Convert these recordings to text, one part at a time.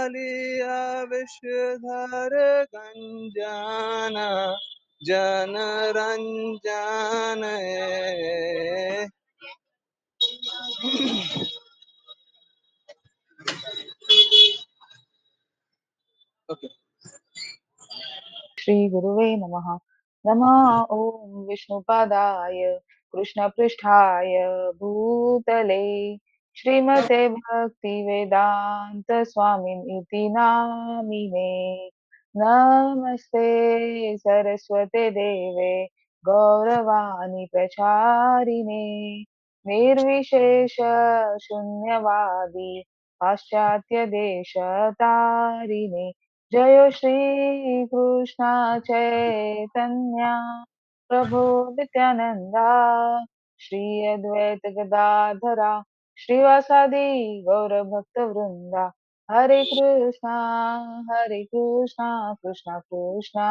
कालिया विषधर गंजाना जनरंजन ओके। श्री गुरुवे नमः। नमः ओम विष्णुपादाय कृष्णपृष्ठाय भूतले श्रीमते भक्ति वेदांत स्वामिनिति नामिने। नमस्ते सरस्वते देवे गौरवाणी प्रचारिणे निर्विशेष शून्यवादी पाश्चात्य देश तारिणे। जय श्री कृष्ण चैतन्य प्रभु नित्यानंदा श्री अद्वैत गदाधरा श्रीवासादि गौर भक्त वृंदा। हरे कृष्णा कृष्णा कृष्णा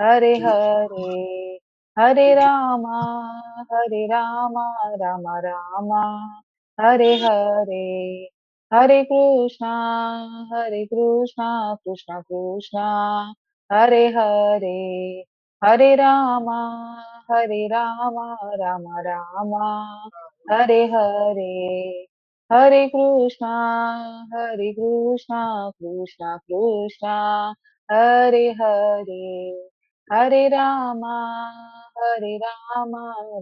हरे हरे हरे रामा राम राम हरे हरे। हरे कृष्णा कृष्णा कृष्णा हरे हरे हरे रामा राम राम हरे हरे। हरे कृष्णा कृष्णा कृष्णा हरे हरे हरे रामा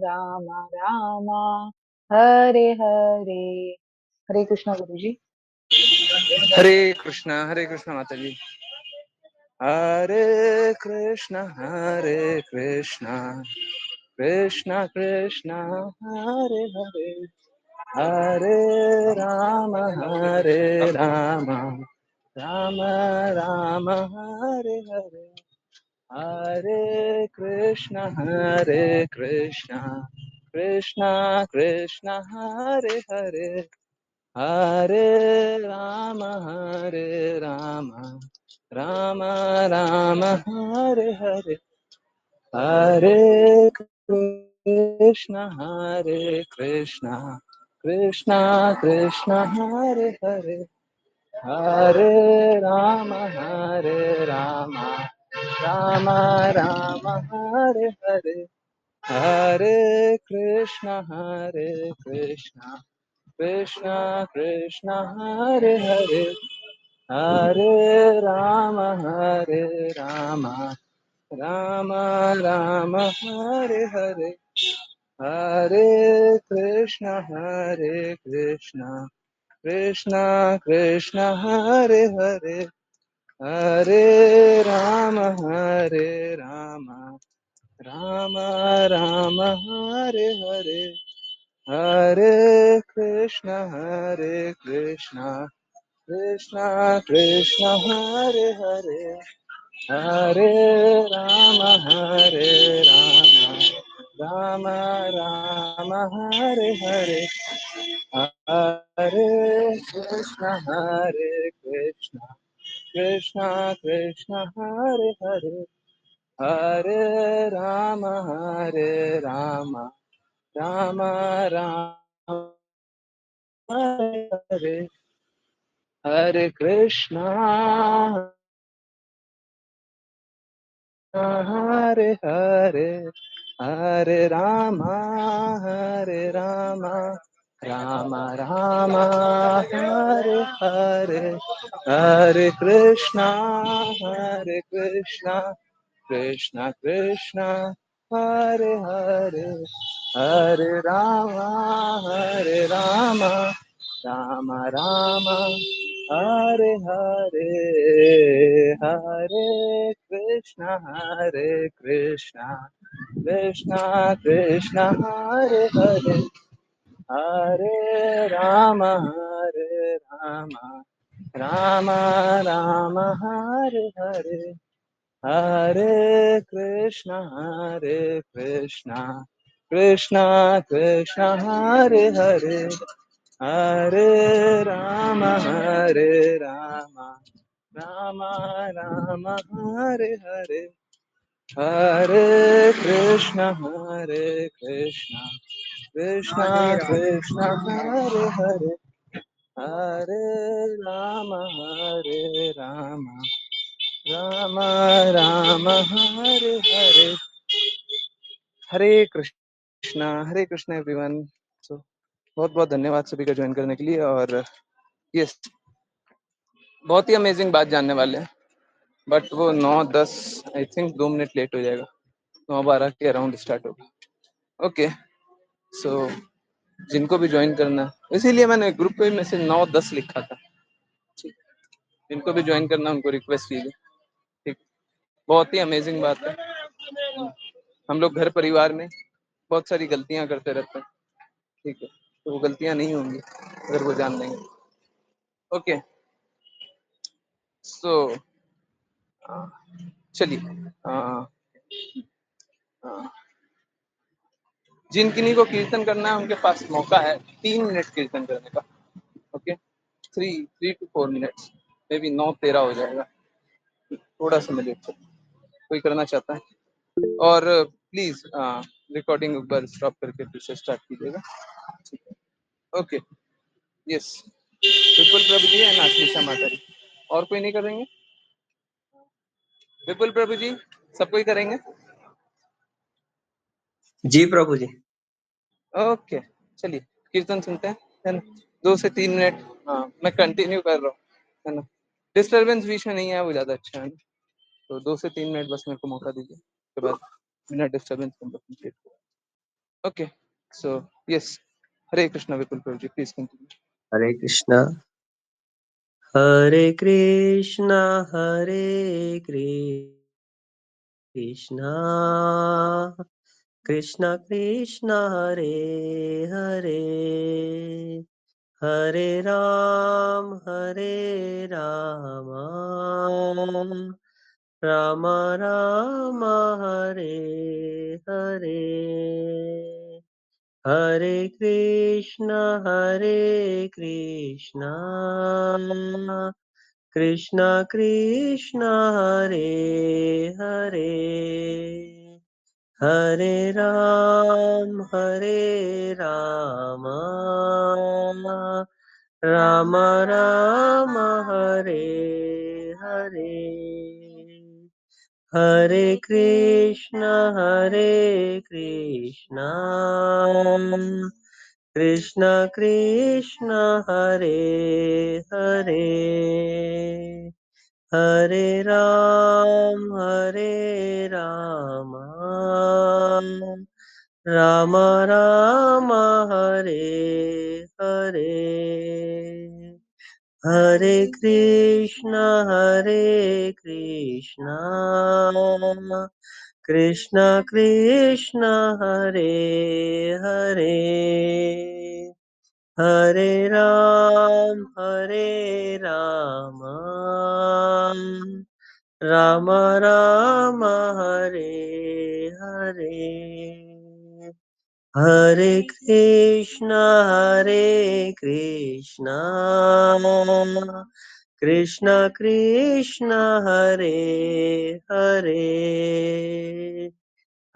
राम राम हरे हरे। हरे कृष्णा गुरु जी। हरे कृष्णा माता जी। हरे कृष्णा कृष्णा कृष्णा हरे हरे हरे राम राम राम हरे हरे हरे कृष्णा कृष्णा कृष्णा हरे हरे हरे राम राम राम हरे हरे हरे कृष्णा कृष्णा कृष्णा हरे हरे हरे राम राम हरे हरे हरे कृष्णा कृष्णा कृष्णा हरे हरे हरे राम राम राम हरे हरे हरे कृष्णा कृष्णा कृष्णा हरे हरे हरे राम राम राम हरे हरे हरे कृष्णा कृष्णा कृष्णा हरे हरे हरे राम राम राम हरे हरे हरे कृष्णा कृष्णा कृष्णा हरे हरे हरे राम राम राम हरे हरे हरे कृष्णा हरे हरे हरे राम राम राम हरे हरे हरे कृष्णा कृष्णा कृष्णा हरे हरे हरे राम राम राम हरे हरे हरे कृष्णा कृष्णा कृष्णा हरे हरे हरे राम राम राम हरे हरे हरे कृष्णा कृष्णा कृष्णा हरे हरे हरे राम राम राम हरे हरे हरे कृष्णा कृष्णा कृष्णा हरे हरे Hare Rama, Hare Rama, Rama Rama, Hare Hare, हरे कृष्णा एवरीवन। सो बहुत बहुत धन्यवाद सभी का ज्वाइन करने के लिए। और यस, बहुत ही अमेजिंग बात जानने वाले हैं, बट वो 9:10 आई थिंक 2 मिनट लेट हो जाएगा, 9:12 के अराउंड स्टार्ट होगा। ओके, सो जिनको भी ज्वाइन करना, इसीलिए मैंने ग्रुप पे मैसेज 9:10 लिखा था। ठीक, जिनको भी ज्वाइन करना उनको रिक्वेस्ट कीजिए। ठीक, बहुत ही अमेजिंग बात है। हम लोग घर परिवार में बहुत सारी गलतियां करते रहते हैं, ठीक है, तो वो गलतियां नहीं होंगी अगर वो जान लेंगे। ओके, सो चलिए, जिन किन्हीं को कीर्तन करना है उनके पास मौका है 3 मिनट कीर्तन करने का। Okay, 3 to 4 minutes, may be 9:13 हो जाएगा, थोड़ा सा मिले कोई करना चाहता है। और प्लीज रिकॉर्डिंग एक बार स्टॉप करके फिर से स्टार्ट कीजिएगा। ठीक है, okay, yes, Vipul Prabhu ji and Ashisha माता जी। और कोई नहीं करेंगे? विपुल प्रभु जी सब कोई करेंगे? जी प्रभु जी। ओके, चलिए कीर्तन सुनते हैं, है ना। 2 से 3 मिनट, हाँ मैं कंटिन्यू कर रहा हूँ, है ना। डिस्टर्बेंस बीच में नहीं है, वो ज्यादा अच्छा है ना। तो 2 से 3 मिनट बस मेरे को मौका दीजिए, उसके बाद बिना disturbance complete. Okay, so yes, Hare Krishna Vipul Prabhu ji, please continue. Hare Krishna Hare Krishna Hare Krishna Krishna Krishna Hare Hare Hare Ram Ram Ram Hare Hare Hare Krishna Krishna Krishna Hare Hare Hare Ram Ram Ram Hare Hare Hare Krishna Krishna Krishna Hare Hare Hare Ram Ram Ram Hare Hare Hare Krishna Krishna Krishna Hare Hare Hare Ram Ram Ram Hare Hare Hare Krishna Krishna Krishna Hare Hare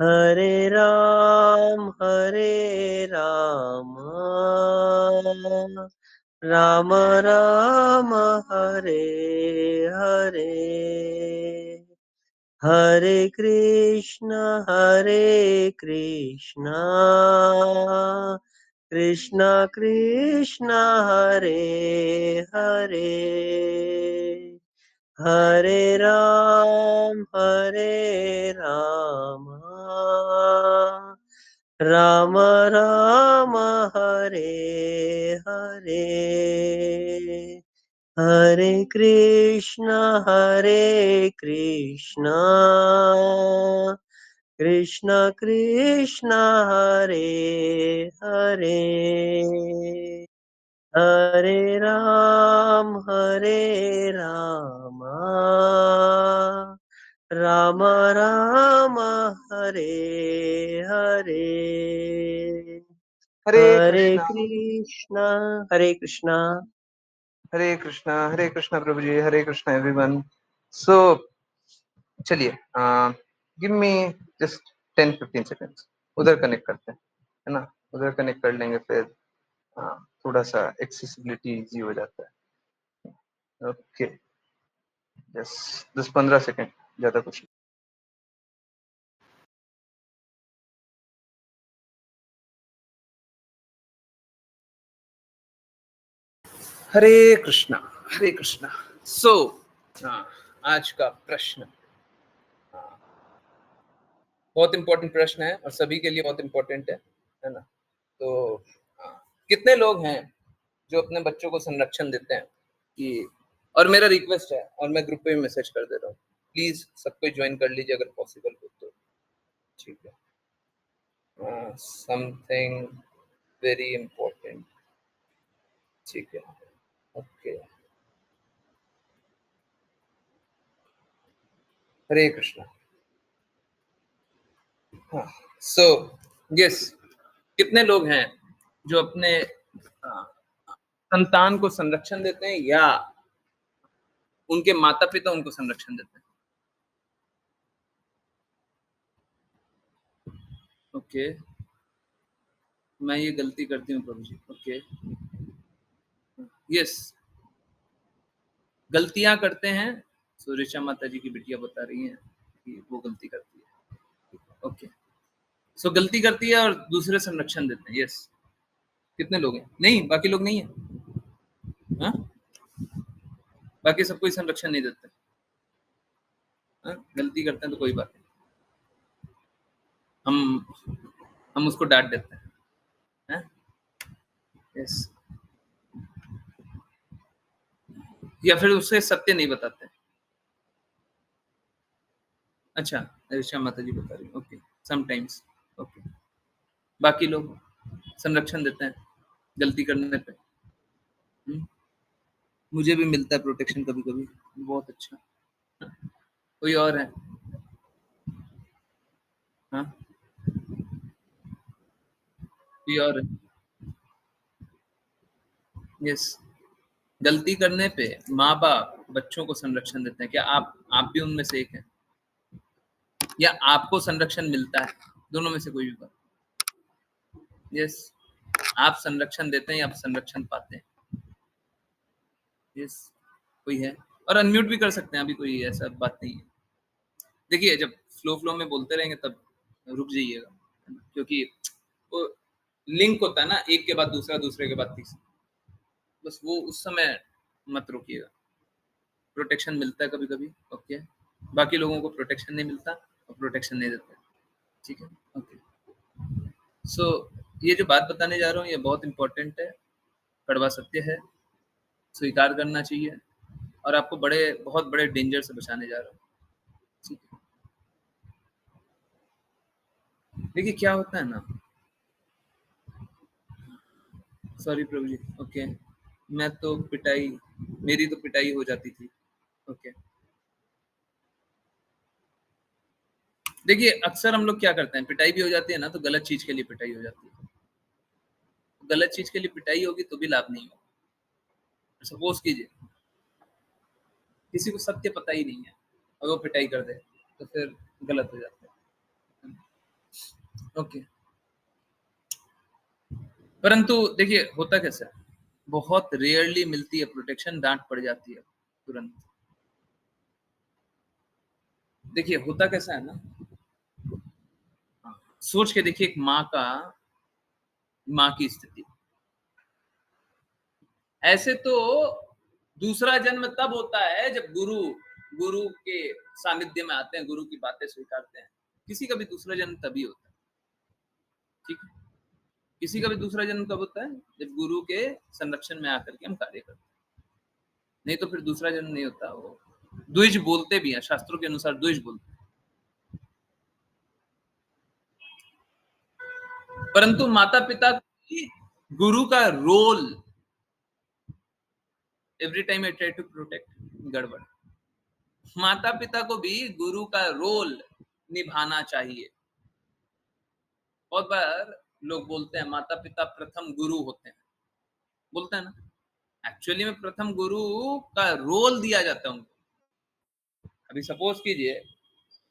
Hare Ram Ram Ram Hare Hare Hare Krishna Krishna Krishna Hare Hare Hare Ram Ram Ram Hare Hare Hare Krishna Krishna Krishna Hare Hare Hare Ram Ram Ram Hare Hare Hare Hare Krishna, Krishna Hare Krishna Hare Krishna Prabhu ji, Hare Krishna everyone. सो चलिए, गिव मी जस्ट 10-15 सेकेंड्स, उधर कनेक्ट करते हैं, है ना, उधर कनेक्ट कर लेंगे फिर हाँ, थोड़ा सा एक्सेसिबिलिटी इजी हो जाता है। ओके, यस, 10-15 सेकेंड, ज्यादा कुछ नहीं। हरे कृष्णा, हरे कृष्णा। सो आज का प्रश्न बहुत इंपॉर्टेंट प्रश्न है और सभी के लिए बहुत इंपॉर्टेंट है ना। तो कितने लोग हैं जो अपने बच्चों को संरक्षण देते हैं कि, और मेरा रिक्वेस्ट है और मैं ग्रुप पे भी मैसेज कर दे रहा हूँ, प्लीज सब कोई ज्वाइन कर लीजिए अगर पॉसिबल हो तो। ठीक है, समथिंग वेरी इंपॉर्टेंट। ठीक है, ओके, हरे कृष्णा। हाँ, सो यस, कितने लोग हैं जो अपने संतान को संरक्षण देते हैं या उनके माता पिता उनको संरक्षण देते हैं? ओके, मैं ये गलती करती हूँ प्रभु जी। ओके, यस, गलतियां करते हैं। सो ऋचा माता जी की बिटिया बता रही हैं कि वो गलती करती है। ओके, सो गलती करती है और दूसरे संरक्षण देते हैं। यस, कितने लोग हैं? नहीं, बाकी लोग नहीं है। हाँ, बाकी सब कोई संरक्षण नहीं देते। हाँ, गलती करते हैं तो कोई बात नहीं, हम उसको डांट देते हैं। हाँ? यस, या फिर उससे सत्य नहीं बताते। अच्छा, ऋचा माता जी बता रही। Okay, sometimes. ओके, बाकी लोग संरक्षण देते हैं गलती करने पे। मुझे भी मिलता है प्रोटेक्शन कभी कभी, बहुत अच्छा। कोई और है? हाँ, कोई और है? यस, गलती करने पे माँ बाप बच्चों को संरक्षण देते हैं। क्या आप भी उनमें से एक हैं या आपको संरक्षण मिलता है? दोनों में से कोई भी बात। यस, आप संरक्षण देते हैं या आप संरक्षण पाते हैं? यस, कोई है? और अनम्यूट भी कर सकते हैं, अभी कोई ऐसा बात नहीं है। देखिए, जब फ्लो में बोलते रहेंगे तब रुक जाइएगा, क्योंकि वो लिंक होता है ना, एक के बाद दूसरा, दूसरे के बाद तीसरा, बस वो उस समय मत रुकिएगा। प्रोटेक्शन मिलता है कभी कभी, ओके, बाकी लोगों को प्रोटेक्शन नहीं मिलता और प्रोटेक्शन नहीं देते। ठीक है, ओके। सो ये जो बात बताने जा रहा हूँ ये बहुत इंपॉर्टेंट है, कड़वा सत्य है, स्वीकार करना चाहिए और आपको बहुत बड़े डेंजर से बचाने जा रहा हूँ। ठीक है, देखिए क्या होता है ना, सॉरी प्रभु जी। ओके, मैं तो पिटाई मेरी तो पिटाई हो जाती थी। ओके, देखिए अक्सर हम लोग क्या करते हैं, पिटाई भी हो जाती है ना तो गलत चीज के लिए पिटाई हो जाती है। गलत चीज के लिए पिटाई होगी तो भी लाभ नहीं होगा। सपोज कीजिए किसी को सत्य पता ही नहीं है और वो पिटाई कर दे तो फिर गलत हो जाता है। ओके, परंतु देखिए होता कैसा है, बहुत रेयरली मिलती है प्रोटेक्शन, डांट पड़ जाती है तुरंत। देखिए होता कैसा है ना, सोच के देखिए एक माँ की स्थिति। ऐसे तो दूसरा जन्म तब होता है जब गुरु के सानिध्य में आते हैं, गुरु की बातें स्वीकारते हैं। किसी का भी दूसरा जन्म तभी होता है। ठीक है, किसी का भी दूसरा जन्म कब होता है? जब गुरु के संरक्षण में आकर के हम कार्य करते हैं, नहीं तो फिर दूसरा जन्म नहीं होता। वो द्विज बोलते भी हैं, शास्त्रों के अनुसार द्विज बोलते हैं। परंतु माता पिता की गुरु का role every time I try to protect, गड़बड़। माता पिता को भी गुरु का रोल निभाना चाहिए। बहुत बार लोग बोलते हैं माता पिता प्रथम गुरु होते हैं, बोलते हैं ना, एक्चुअली में प्रथम गुरु का रोल दिया जाता है उनको। अभी सपोज कीजिए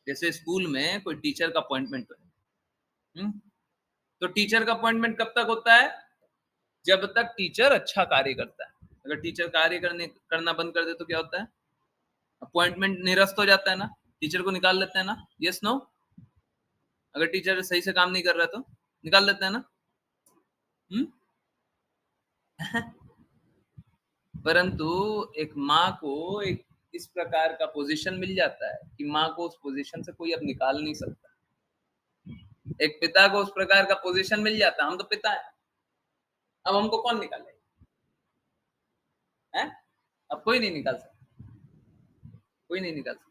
जैसे स्कूल में कोई टीचर का अपॉइंटमेंट है, तो टीचर का अपॉइंटमेंट कब तक होता है? जब तक टीचर अच्छा कार्य करता है। अगर टीचर कार्य करना बंद कर दे तो क्या होता है? अपॉइंटमेंट निरस्त हो जाता है ना, टीचर को निकाल लेते हैं ना। Yes no? अगर टीचर सही से काम नहीं कर रहा तो निकाल लेते हैं ना। परंतु एक माँ को एक इस प्रकार का पोजीशन मिल जाता है कि माँ को उस पोजीशन से कोई अब निकाल नहीं सकता। एक पिता को उस प्रकार का पोजीशन मिल जाता है, हम तो पिता है, अब हमको कौन निकाले? हैं? अब कोई नहीं निकाल सकता, कोई नहीं निकाल सकता।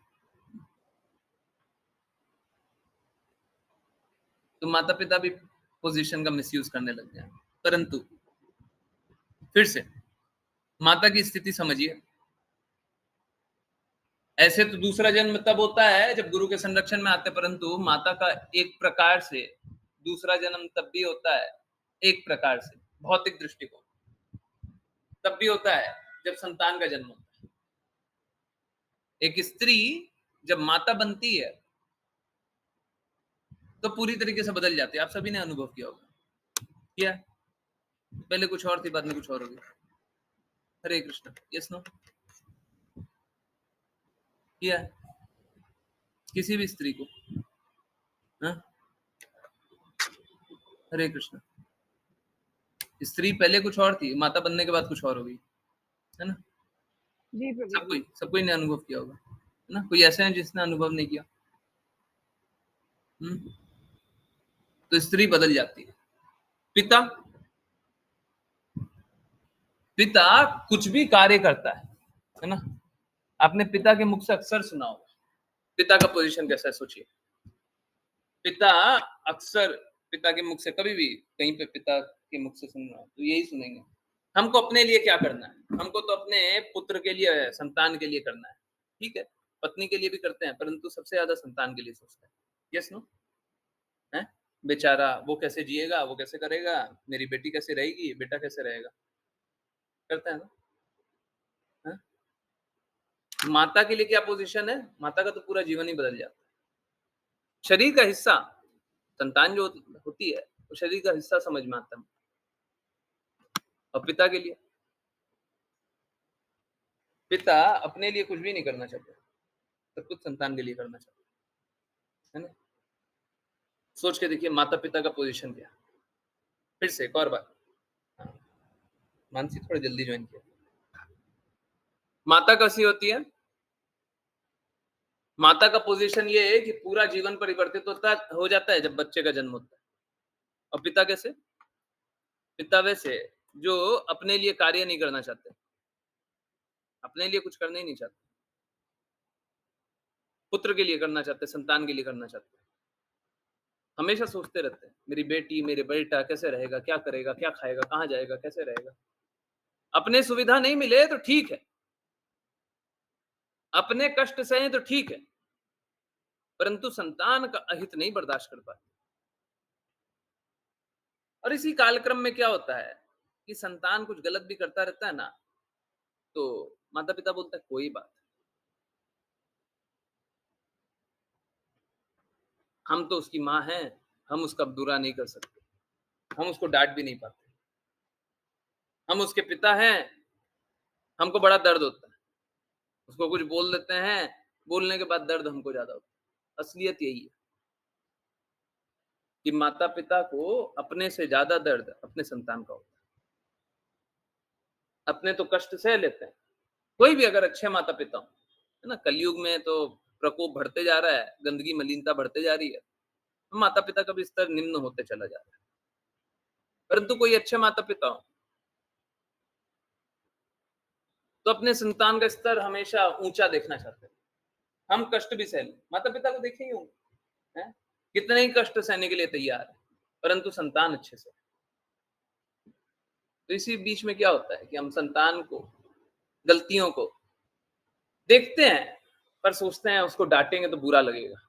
तो माता पिता भी पोजीशन का मिसयूज करने लग जाए। परंतु फिर से माता की स्थिति समझिए। ऐसे तो दूसरा जन्म तब होता है जब गुरु के संरक्षण में आते, परंतु माता का एक प्रकार से दूसरा जन्म तब भी होता है, एक प्रकार से भौतिक दृष्टिकोण तब भी होता है जब संतान का जन्म होता है। एक स्त्री जब माता बनती है तो पूरी तरीके से बदल जाती है। आप सभी ने अनुभव किया होगा। किया? पहले कुछ और थी, बाद में कुछ और हो गया। हरे कृष्ण। Yes no? किया? किसी भी स्त्री को? हाँ? हरे कृष्ण। स्त्री पहले कुछ और थी, माता बनने के बाद कुछ और हो गई, है ना? जी प्रभु जी। सब कोई ने अनुभव किया होगा, है ना? कोई ऐसे हैं जिसने अनुभव नहीं किया? तो स्त्री बदल जाती है। पिता पिता कुछ भी कार्य करता है ना? आपने पिता के मुख से अक्सर सुना होगा। पिता का पोजीशन कैसा है सोचिए। पिता अक्सर, पिता के मुख से कभी भी कहीं पे पिता के मुख से सुन रहा है तो यही सुनेंगे, हमको अपने लिए क्या करना है। हमको तो अपने पुत्र के लिए, संतान के लिए करना है। ठीक है, पत्नी के लिए भी करते हैं, परंतु सबसे ज्यादा संतान के लिए सोचते हैं। Yes no? है बेचारा, वो कैसे जिएगा, वो कैसे करेगा, मेरी बेटी कैसे रहेगी, बेटा कैसे रहेगा, करते हैं ना? है? माता के लिए क्या पोजीशन है? माता का तो पूरा जीवन ही बदल जाता है। शरीर का हिस्सा, संतान जो होती है वो शरीर का हिस्सा समझ में आता है। और पिता के लिए, पिता अपने लिए कुछ भी नहीं करना चाहते, सब कुछ संतान के लिए करना चाहते, है ना? सोच के देखिए माता पिता का पोजीशन क्या है। फिर से एक और बात, हाँ, मानसी थोड़ा जल्दी ज्वाइन किया। माता कैसी होती है? माता का पोजीशन ये है कि पूरा जीवन परिवर्तित हो जाता है जब बच्चे का जन्म होता है। और पिता कैसे? पिता वैसे जो अपने लिए कार्य नहीं करना चाहते, अपने लिए कुछ करना ही नहीं चाहते, पुत्र के लिए करना चाहते, संतान के लिए करना चाहते। हमेशा सोचते रहते हैं मेरी बेटी, मेरे बेटा कैसे रहेगा, क्या करेगा, क्या खाएगा, कहाँ जाएगा, कैसे रहेगा। अपने सुविधा नहीं मिले तो ठीक है, अपने कष्ट सहे तो ठीक है, परंतु संतान का अहित नहीं बर्दाश्त कर पाते। और इसी कालक्रम में क्या होता है कि संतान कुछ गलत भी करता रहता है ना, तो माता पिता बोलते हैं कोई बात, हम तो उसकी माँ हैं, हम उसका बुरा नहीं कर सकते, हम उसको डांट भी नहीं पाते, हम उसके पिता हैं, हमको बड़ा दर्द होता है, उसको कुछ बोल देते हैं, बोलने के बाद दर्द हमको ज्यादा होता है। असलियत यही है कि माता पिता को अपने से ज्यादा दर्द अपने संतान का होता है। अपने तो कष्ट सह लेते हैं, कोई भी अगर अच्छे माता पिता हो, है ना? कलयुग में तो प्रकोप बढ़ते जा रहा है, गंदगी मलिनता बढ़ते जा रही है, तो माता पिता का भी स्तर निम्न होते चला जा रहा है। परंतु कोई अच्छे माता पिता हो तो अपने संतान का स्तर हमेशा ऊंचा देखना चाहते हैं। हम कष्ट भी सह लें, माता पिता को देखे ही होंगे, हैं? कितने ही कष्ट सहने के लिए तैयार है, परंतु संतान अच्छे से। तो इसी बीच में क्या होता है कि हम संतान को, गलतियों को देखते हैं, पर सोचते हैं उसको डांटेंगे तो बुरा लगेगा,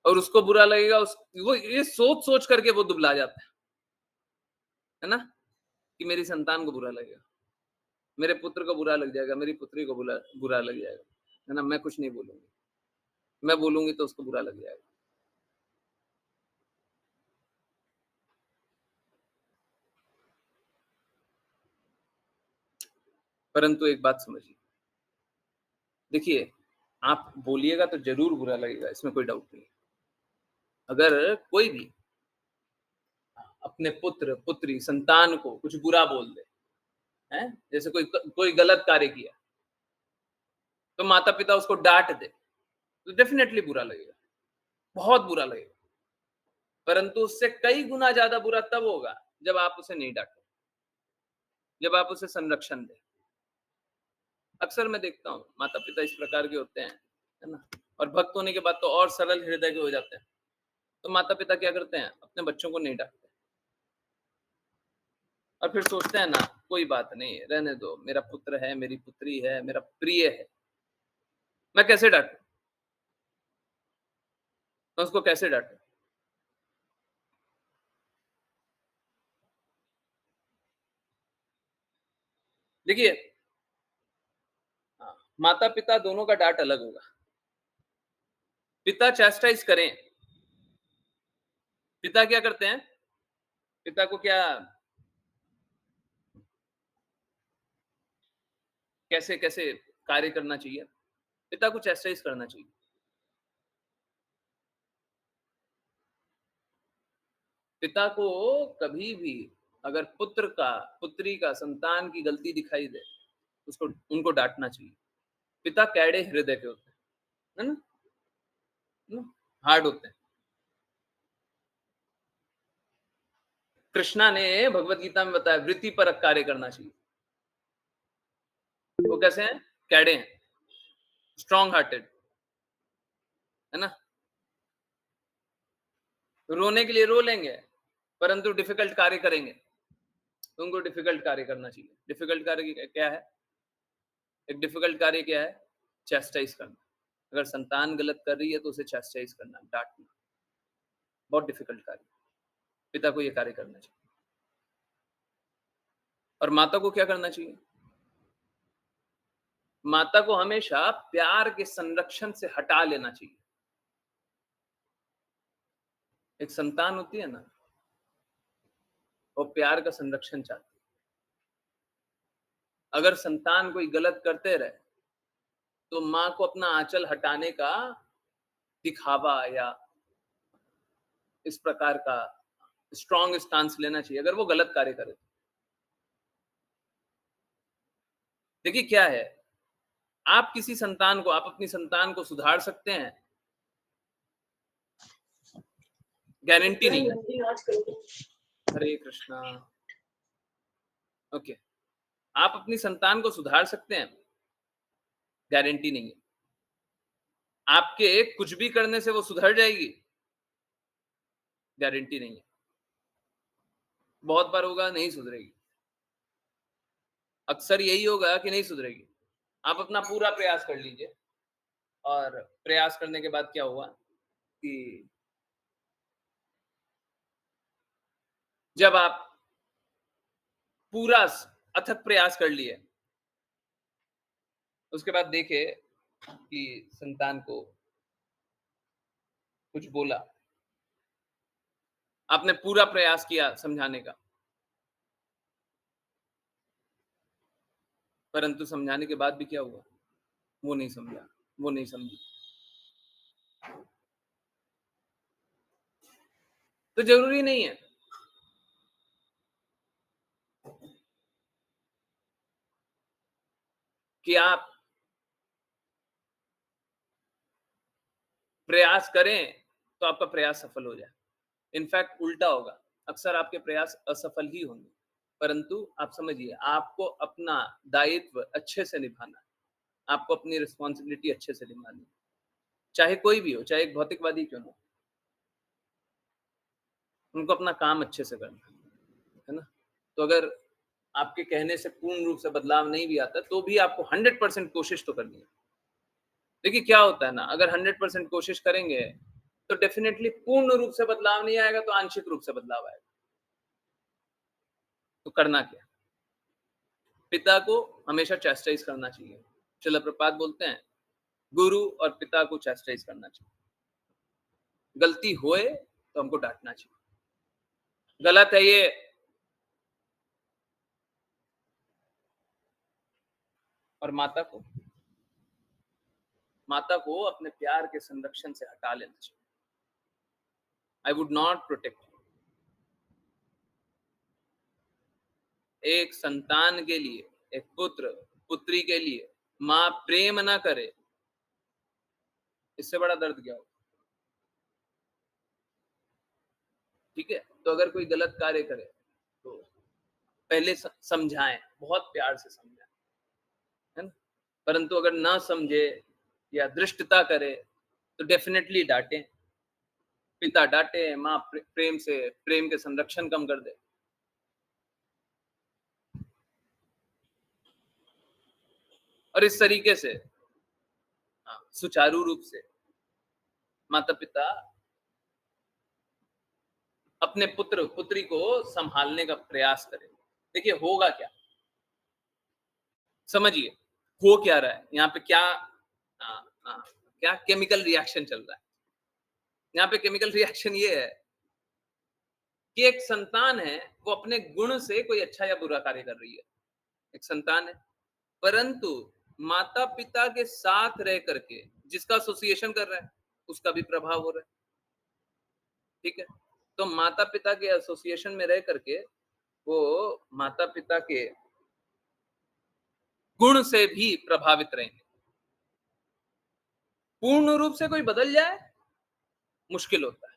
और उसको बुरा लगेगा, वो ये सोच सोच करके वो दुबला जाता है ना? कि मेरी संतान को बुरा लगेगा, मेरे पुत्र को बुरा लग जाएगा, मेरी पुत्री को बुरा बुरा लग जाएगा, है ना? मैं कुछ नहीं बोलूंगी, मैं बोलूंगी तो उसको बुरा लग जाएगा। परंतु एक बात समझिए, देखिए आप बोलिएगा तो जरूर बुरा लगेगा, इसमें कोई डाउट नहीं। अगर कोई भी अपने पुत्र पुत्री संतान को कुछ बुरा बोल दे, हैं, जैसे कोई गलत कार्य किया, तो माता पिता उसको डांट दे, तो डेफिनेटली बुरा लगेगा, बहुत बुरा लगेगा। परंतु उससे कई गुना ज्यादा बुरा तब होगा जब आप उसे नहीं डांटो, जब आप उसे संरक्षण दें। अक्सर मैं देखता हूँ माता पिता इस प्रकार के होते हैं, है ना, और भक्त होने के बाद तो और सरल हृदय के हो जाते हैं। तो माता पिता क्या करते हैं, अपने बच्चों को नहीं डांटते और फिर सोचते हैं ना, कोई बात नहीं, रहने दो, मेरा पुत्र है, मेरी पुत्री है, मेरा प्रिय है, मैं कैसे डांटू, मैं उसको कैसे डांटू। देखिए, माता पिता दोनों का डांट अलग होगा। पिता चैस्टाइज करें, पिता क्या करते हैं, पिता को क्या, कैसे कैसे कार्य करना चाहिए, पिता को चैस्टाइज करना चाहिए। पिता को कभी भी अगर पुत्र का पुत्री का संतान की गलती दिखाई दे, उसको उनको डांटना चाहिए। पिता कैड़े हृदय के होते हैं, है ना, हार्ड होते हैं। कृष्णा ने भगवत गीता में बताया वृत्ति परक कार्य करना चाहिए। वो कैसे हैं, कैड़े हैं, स्ट्रॉन्ग हार्टेड, है ना, रोने के लिए रो लेंगे, परंतु डिफिकल्ट कार्य करेंगे, तो उनको डिफिकल्ट कार्य करना चाहिए। डिफिकल्ट कार्य क्या है, एक डिफिकल्ट कार्य क्या है, चैस्टाइज करना। अगर संतान गलत कर रही है तो उसे चैस्टाइज करना, डांटना, बहुत डिफिकल्ट कार्य। पिता को यह कार्य करना चाहिए। और माता को क्या करना चाहिए, माता को हमेशा प्यार के संरक्षण से हटा लेना चाहिए। एक संतान होती है ना, वो प्यार का संरक्षण चाहती है। अगर संतान कोई गलत करते रहे तो मां को अपना आंचल हटाने का दिखावा या इस प्रकार का स्ट्रॉन्ग स्टांस लेना चाहिए अगर वो गलत कार्य करे। देखिए क्या है, आप किसी संतान को, आप अपनी संतान को सुधार सकते हैं, गारंटी नहीं है। हरे कृष्णा। ओके, आप अपनी संतान को सुधार सकते हैं, गारंटी नहीं है। आपके कुछ भी करने से वो सुधर जाएगी, गारंटी नहीं है। बहुत बार होगा नहीं सुधरेगी, अक्सर यही होगा कि नहीं सुधरेगी। आप अपना पूरा प्रयास कर लीजिए, और प्रयास करने के बाद क्या हुआ कि जब आप पूरा अथक प्रयास कर लिए, उसके बाद देखे कि संतान को कुछ बोला, आपने पूरा प्रयास किया समझाने का, परंतु समझाने के बाद भी क्या हुआ, वो नहीं समझा, वो नहीं समझी। तो जरूरी नहीं है कि आप प्रयास करें तो आपका प्रयास सफल हो जाए। इनफैक्ट उल्टा होगा, अक्सर आपके प्रयास असफल ही होंगे। परंतु आप समझिए, आपको अपना दायित्व अच्छे से निभाना है, आपको अपनी रिस्पॉन्सिबिलिटी अच्छे से निभानी है, चाहे कोई भी हो, चाहे एक भौतिकवादी क्यों ना हो, उनको अपना काम अच्छे से करना है ना। तो अगर आपके कहने से पूर्ण रूप से बदलाव नहीं भी आता, तो भी आपको 100% कोशिश तो करनी है। देखिए क्या होता है ना, अगर 100% कोशिश करेंगे तो डेफिनेटली पूर्ण रूप से बदलाव नहीं आएगा, तो आंशिक रूप से बदलाव आएगा। तो करना क्या, पिता को हमेशा चैस्टाइज करना चाहिए। श्रील प्रभुपाद बोलते हैं, गुरु और पिता को चैस्टाइज करना चाहिए। गलती होए तो हमको डांटना चाहिए, गलत है ये, और माता को अपने प्यार के संरक्षण से हटा लेना चाहिए। I would not protect you. एक संतान के लिए, एक पुत्र पुत्री के लिए माँ प्रेम ना करे, इससे बड़ा दर्द क्या हो? ठीक है, तो अगर कोई गलत कार्य करे तो पहले समझाएं, बहुत प्यार से समझाएं, है ना। परंतु अगर ना समझे या दृष्टता करे तो डेफिनेटली डांटें। पिता डांटे, माँ प्रेम के संरक्षण कम कर दे। और इस तरीके से सुचारू रूप से माता पिता अपने पुत्र पुत्री को संभालने का प्रयास करें। देखिए होगा क्या, समझिए हो क्या रहा है यहाँ पे, क्या केमिकल रिएक्शन चल रहा है यहाँ पे। केमिकल रिएक्शन ये है कि एक संतान है, वो अपने गुण से कोई अच्छा या बुरा कार्य कर रही है, एक संतान है, परंतु माता पिता के साथ रह करके जिसका एसोसिएशन कर रहा है उसका भी प्रभाव हो रहा है। ठीक है, तो माता पिता के एसोसिएशन में रह करके वो माता पिता के गुण से भी प्रभावित रहेंगे। पूर्ण रूप से कोई बदल जाए मुश्किल होता है,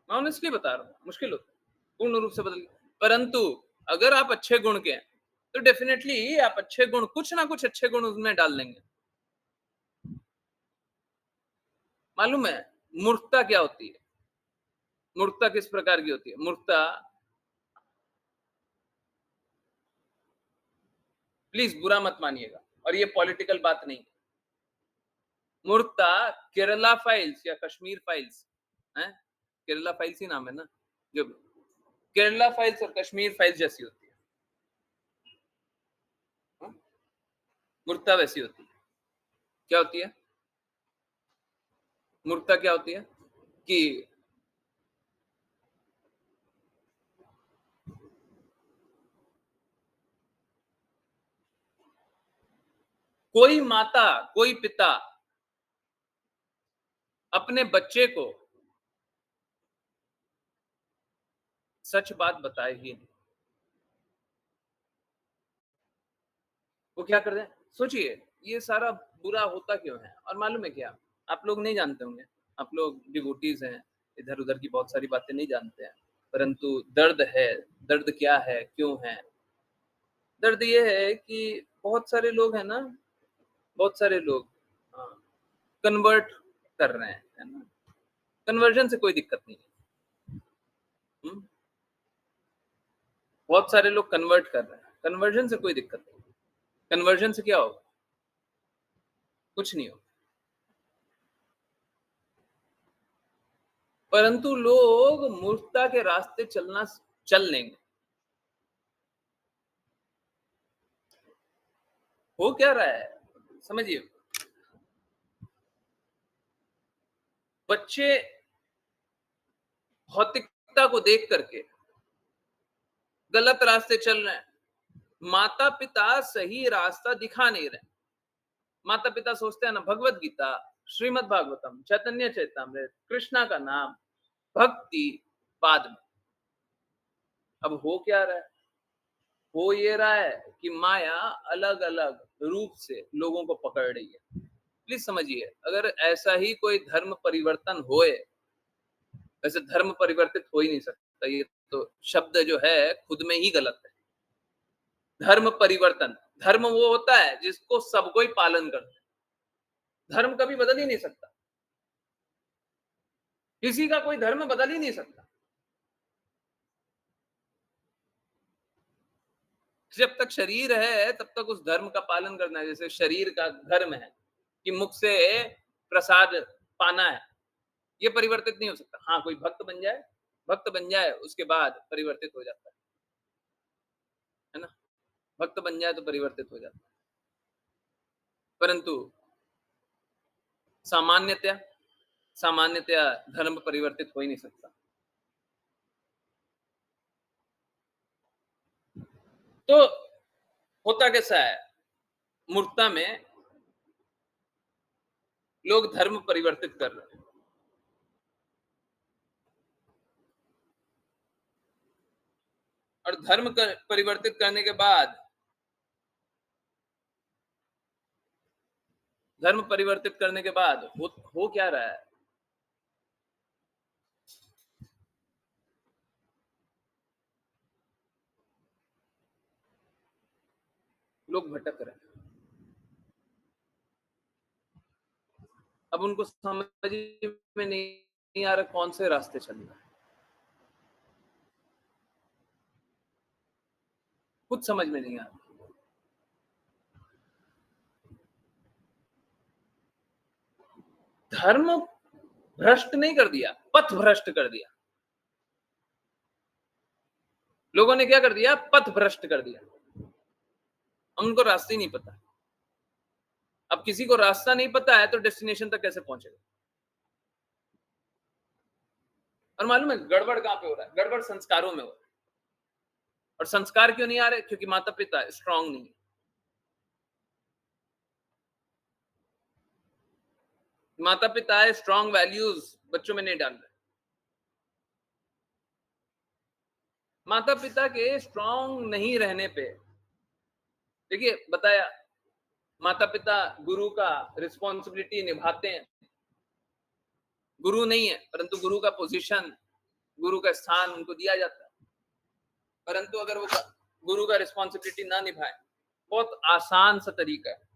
मैं ऑनेस्टली बता रहा हूँ, मुश्किल होता है पूर्ण रूप से बदल। परंतु अगर आप अच्छे गुण के हैं तो डेफिनेटली आप अच्छे गुण, कुछ ना कुछ अच्छे गुण उसमें डाल लेंगे। मालूम है मूर्खता क्या होती है? मूर्खता किस प्रकार की होती है? मूर्खता, प्लीज बुरा मत मानिएगा, और ये पॉलिटिकल बात नहीं। मूर्खता केरला फाइल्स या कश्मीर फाइल्स है, केरला फाइल्स ही नाम है ना, जो केरला फाइल्स और कश्मीर फाइल्स जैसी होती है। मूर्खता वैसी होती है। क्या होती है मूर्खता? क्या होती है कि कोई माता कोई पिता अपने बच्चे को सच बात बताए ही नहीं। वो क्या कर रहे हैं, सोचिए ये सारा बुरा होता क्यों है? और मालूम है क्या, आप लोग नहीं जानते होंगे, आप लोग डिवोटीज हैं, इधर उधर की बहुत सारी बातें नहीं जानते हैं, परंतु दर्द है। दर्द क्या है, क्यों है? दर्द ये है कि बहुत सारे लोग हैं ना, बहुत सारे लोग कन्वर्ट कर रहे हैं, है ना। कन्वर्जन से कोई दिक्कत नहीं है। बहुत सारे लोग कन्वर्ट कर रहे हैं, कन्वर्जन से कोई दिक्कत नहीं। कन्वर्जन से क्या होगा? कुछ नहीं होगा। परंतु लोग मूर्खता के रास्ते चल लेंगे। हो क्या रहा है समझिए, बच्चे भौतिकता को देख करके गलत रास्ते चल रहे हैं, माता पिता सही रास्ता दिखा नहीं रहे। माता पिता सोचते हैं ना, भगवत गीता, श्रीमद् भागवतम, चैतन्य चैतामृत, कृष्णा का नाम, भक्ति बाद में। अब हो क्या रहा है? हो ये रहा है कि माया अलग अलग रूप से लोगों को पकड़ रही है। प्लीज समझिए, अगर ऐसा ही कोई धर्म परिवर्तन होए, वैसे धर्म परिवर्तित हो ही नहीं सकता, ये तो शब्द जो है खुद में ही गलत है। धर्म परिवर्तन, धर्म वो होता है जिसको सब कोई पालन करते हैं। धर्म कभी बदल ही नहीं सकता, किसी का कोई धर्म बदल ही नहीं सकता। जब तक शरीर है तब तक उस धर्म का पालन करना है। जैसे शरीर का धर्म है कि मुख से प्रसाद पाना है, ये परिवर्तित नहीं हो सकता। हाँ, कोई भक्त बन जाए उसके बाद परिवर्तित हो जाता है ना। भक्त बन जाए तो परिवर्तित हो जाता है, परंतु सामान्यतया सामान्यतया धर्म परिवर्तित हो ही नहीं सकता। तो होता कैसा है मूर्खता में लोग धर्म परिवर्तित कर रहे हैं। और धर्म परिवर्तित करने के बाद हो क्या रहा है? लोग भटक रहे हैं। अब उनको समझ में नहीं आ रहा कौन से रास्ते चलना है, कुछ समझ में नहीं आ रहा। धर्म भ्रष्ट नहीं कर दिया, पथ भ्रष्ट कर दिया। लोगों ने क्या कर दिया? पथ भ्रष्ट कर दिया। उनको रास्ते ही नहीं पता। अब किसी को रास्ता नहीं पता है तो डेस्टिनेशन तक कैसे पहुंचेगा? और मालूम है गड़बड़ कहां पे हो रहा है? गड़बड़ संस्कारों में हो रहा है। और संस्कार क्यों नहीं आ रहे? क्योंकि माता पिता स्ट्रांग नहीं है। माता पिता स्ट्रांग वैल्यूज बच्चों में नहीं डाल रहे। माता पिता के स्ट्रांग नहीं रहने पे, देखिए बताया, माता पिता गुरु का रिस्पॉन्सिबिलिटी निभाते हैं। गुरु नहीं है परंतु गुरु का पोजीशन, गुरु का स्थान उनको दिया जाता है। परंतु अगर वो गुरु का रिस्पॉन्सिबिलिटी ना निभाए, बहुत आसान सा तरीका है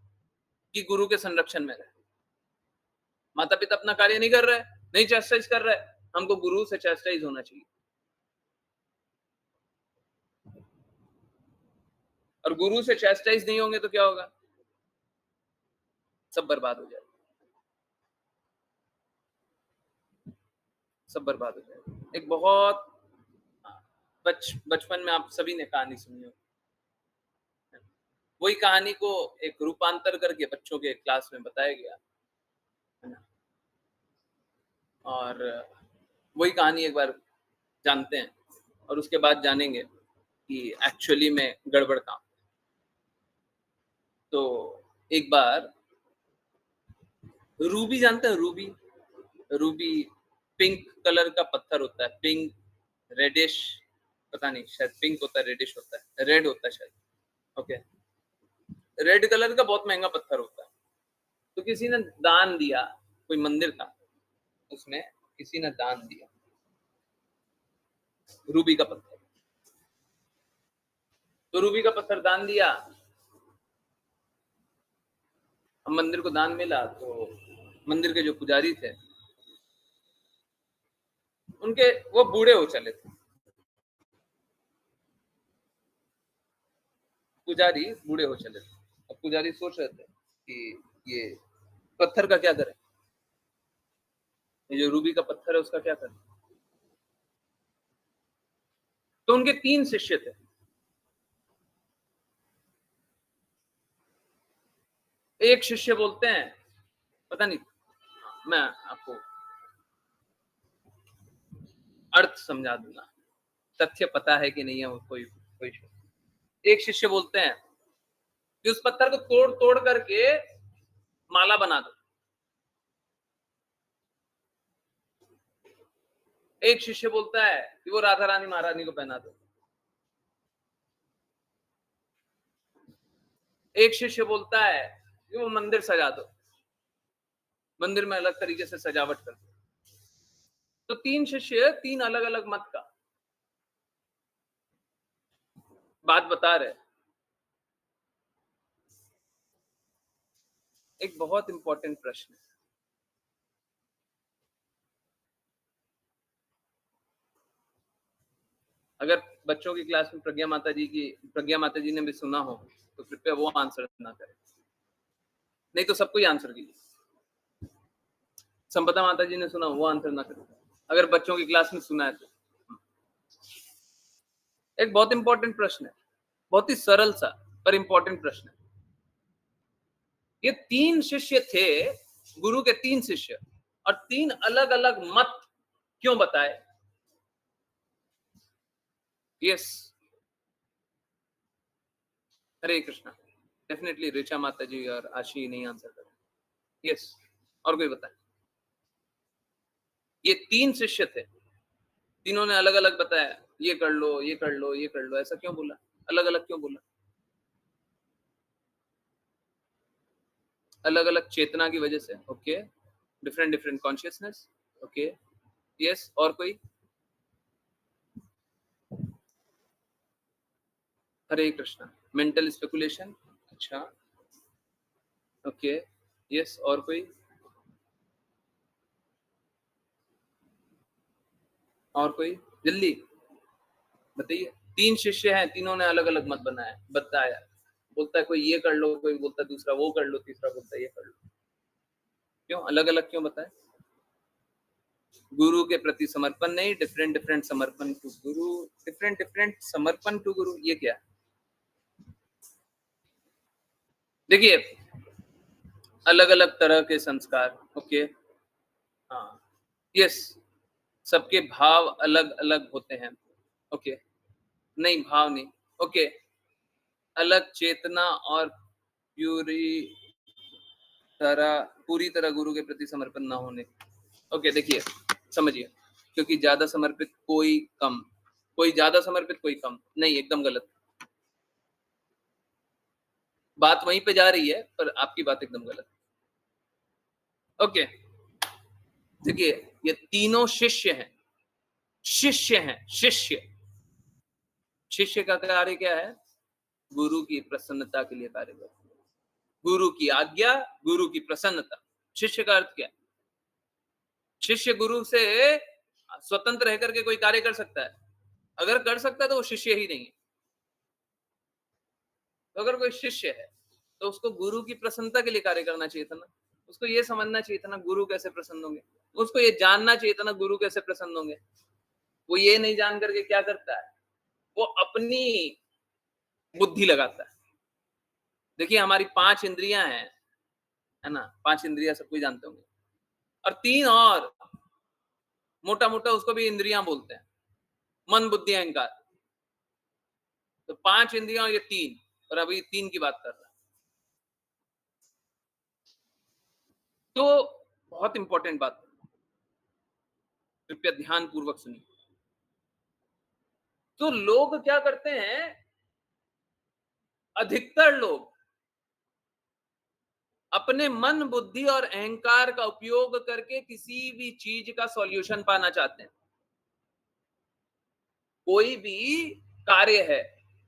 कि गुरु के संरक्षण में रहे। माता पिता अपना कार्य नहीं कर रहे, नहीं चैस्टाइज कर रहे, हमको गुरु से चैस्टाइज होना चाहिए। और गुरु से चैस्टाइज नहीं होंगे तो क्या होगा? सब बर्बाद हो जाएगा, सब बर्बाद हो जाएगा। एक बहुत बचपन में आप सभी ने कहानी सुनी हो, वही कहानी को एक रूपांतर करके बच्चों के क्लास में बताया गया है ना। और वही कहानी एक बार जानते हैं और उसके बाद जानेंगे कि एक्चुअली में गड़बड़ काम। तो एक बार रूबी जानते हैं? रूबी, रूबी पिंक कलर का पत्थर होता है, पिंक रेडिश, पता नहीं, शायद पिंक होता है, रेडिश होता है, रेड होता है शायद। ओके, रेड कलर का बहुत महंगा पत्थर होता है। तो किसी ने दान दिया, कोई मंदिर था उसमें किसी ने दान दिया रूबी का पत्थर। तो रूबी का पत्थर दान दिया, अब मंदिर को दान मिला तो मंदिर के जो पुजारी थे उनके वो बूढ़े हो चले थे। पुजारी बूढ़े हो चले थे। अब पुजारी सोच रहे थे कि ये पत्थर का क्या करें, ये जो रूबी का पत्थर है उसका क्या करें। तो उनके 3 शिष्य थे। एक शिष्य बोलते हैं, पता नहीं, मैं आपको अर्थ समझा दूंगा, तथ्य पता है कि नहीं है वो कोई। एक शिष्य बोलते हैं कि उस पत्थर को तोड़ तोड़ करके माला बना दो। एक शिष्य बोलता है कि वो राधा रानी महारानी को पहना दो। एक शिष्य बोलता है कि वो मंदिर सजा दो, मंदिर में अलग तरीके से सजावट कर दो। तो 3 शिष्य 3 अलग अलग मत का बात बता रहे। एक बहुत इंपॉर्टेंट प्रश्न है, अगर बच्चों की क्लास में प्रज्ञा माता जी ने भी सुना हो तो कृपया वो आंसर ना करें, नहीं तो सबको ही आंसर कीजिए। संपदा माता जी ने सुना, वो आंसर ना करें। अगर बच्चों की क्लास में सुना है तो एक बहुत इंपॉर्टेंट प्रश्न है, बहुत ही सरल सा पर इंपॉर्टेंट प्रश्न है। ये 3 शिष्य थे, गुरु के 3 शिष्य, और 3 अलग अलग मत क्यों बताए? यस, हरे कृष्णा। डेफिनेटली ऋचा माता जी और आशी नहीं आंसर कर रहे। यस, और कोई बताए? ये 3 शिष्य थे, तीनों ने अलग अलग बताया, ये कर लो, ये कर लो, ये कर लो। ऐसा क्यों बोला? अलग अलग क्यों बोला? अलग अलग चेतना की वजह से। Okay, different different consciousness. Okay, yes, और कोई? हरे कृष्णा, मेंटल स्पेकुलेशन। अच्छा, ओके, यस, और कोई? और कोई जल्दी बताइए। 3 शिष्य हैं, तीनों ने अलग अलग मत बताया। बोलता है कोई ये कर लो, कोई बोलता है दूसरा वो कर लो, तीसरा बोलता है ये कर लो। क्यों अलग अलग क्यों बताए? गुरु के प्रति समर्पण नहीं, डिफरेंट डिफरेंट समर्पण टू गुरु, डिफरेंट डिफरेंट समर्पण टू गुरु। ये क्या? देखिए, अलग अलग तरह के संस्कार। ओके, हाँ, यस, सबके भाव अलग अलग होते हैं। ओके, नहीं भाव नहीं। ओके, अलग चेतना और पूरी तरह गुरु के प्रति समर्पण ना होने। ओके, देखिए समझिए, क्योंकि ज्यादा समर्पित कोई कम, कोई ज्यादा समर्पित कोई कम नहीं, एकदम गलत। बात वहीं पे जा रही है, पर आपकी बात एकदम गलत। ओके, देखिए, ये तीनों शिष्य हैं, शिष्य हैं, शिष्य। शिष्य का कार्य क्या है? गुरु की प्रसन्नता के लिए कार्य करते हैं। गुरु की आज्ञा, गुरु की प्रसन्नता। शिष्य का अर्थ क्या है? शिष्य गुरु से स्वतंत्र रह करके कोई कार्य कर सकता है? अगर कर सकता है तो वो शिष्य ही नहीं है। तो अगर कोई शिष्य है तो उसको गुरु की प्रसन्नता के लिए कार्य करना चाहिए था ना। उसको ये समझना चाहिए था ना गुरु कैसे प्रसन्न होंगे। उसको ये जानना चाहिए था ना गुरु कैसे प्रसन्न होंगे। वो ये नहीं जान करके क्या करता है? वो अपनी बुद्धि लगाता है। देखिए, हमारी 5 इंद्रियां हैं, है ना? 5 इंद्रियां सब कोई जानते होंगे, और 3 और मोटा मोटा उसको भी इंद्रियां बोलते हैं, मन बुद्धि अहंकार। तो 5 इंद्रियां और ये 3, और अभी 3 की बात कर रहा है। तो बहुत इंपॉर्टेंट बात, कृपया ध्यान पूर्वक सुनिए। तो लोग क्या करते हैं? अधिकतर लोग अपने मन बुद्धि और अहंकार का उपयोग करके किसी भी चीज का सॉल्यूशन पाना चाहते हैं। कोई भी कार्य है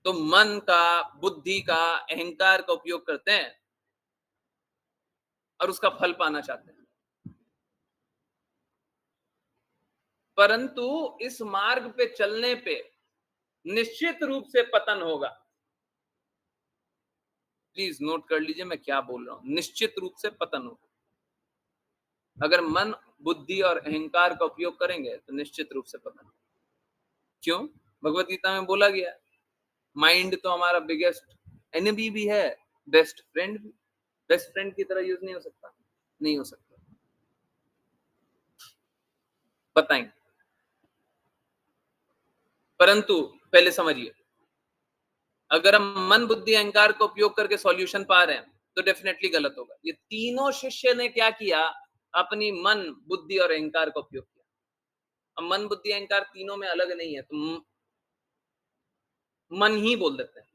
तो मन का, बुद्धि का, अहंकार का उपयोग करते हैं और उसका फल पाना चाहते हैं। परंतु इस मार्ग पे चलने पे निश्चित रूप से पतन होगा। प्लीज नोट कर लीजिए मैं क्या बोल रहा हूं, निश्चित रूप से पतन होगा। अगर मन बुद्धि और अहंकार का उपयोग करेंगे तो निश्चित रूप से पतन। क्यों? भगवत गीता में बोला गया, माइंड तो हमारा बिगेस्ट एनिमी भी है, बेस्ट फ्रेंड भी। बेस्ट फ्रेंड की तरह यूज नहीं हो सकता, नहीं हो सकता। बताएंगे, परंतु पहले समझिए, अगर हम मन बुद्धि अहंकार का उपयोग करके सॉल्यूशन पा रहे हैं तो डेफिनेटली गलत होगा। ये तीनों शिष्य ने क्या किया? अपनी मन बुद्धि और अहंकार का उपयोग किया। अब मन बुद्धि अहंकार तीनों में अलग नहीं है, तो मन ही बोल देते हैं।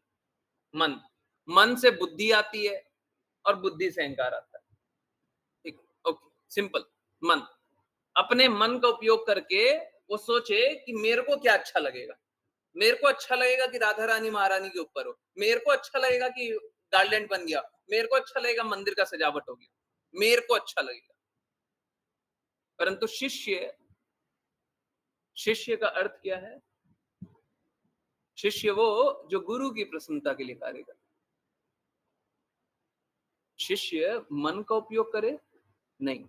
मन, मन से बुद्धि आती है और बुद्धि से अहंकार आता है। ठीक, ओके, सिंपल। मन, अपने मन का उपयोग करके वो सोचे कि मेरे को क्या अच्छा लगेगा। मेरे को अच्छा लगेगा कि राधा रानी महारानी के ऊपर हो, मेरे को अच्छा लगेगा कि गार्लैंड बन गया, मेरे को अच्छा लगेगा मंदिर का सजावट हो गया, मेरे को अच्छा लगेगा। परंतु शिष्य, शिष्य का अर्थ क्या है? शिष्य वो जो गुरु की प्रसन्नता के लिए कार्य करे। शिष्य मन का उपयोग करे नहीं।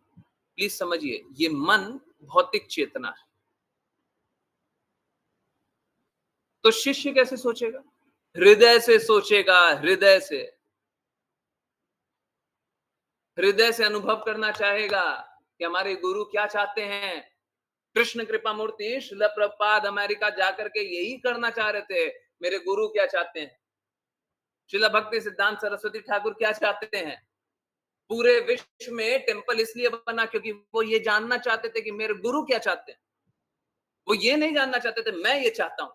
प्लीज समझिए, ये मन भौतिक चेतना है। तो शिष्य कैसे सोचेगा? हृदय से सोचेगा, हृदय से, हृदय से अनुभव करना चाहेगा कि हमारे गुरु क्या चाहते हैं। कृष्ण कृपा मूर्ति श्रील प्रभुपाद अमेरिका जाकर के यही करना चाह रहे थे, मेरे गुरु क्या चाहते हैं। श्रील भक्ति सिद्धांत सरस्वती ठाकुर क्या चाहते हैं? पूरे विश्व में टेम्पल इसलिए बना क्योंकि वो ये जानना चाहते थे कि मेरे गुरु क्या चाहते हैं। वो ये नहीं जानना चाहते थे मैं ये चाहता हूं,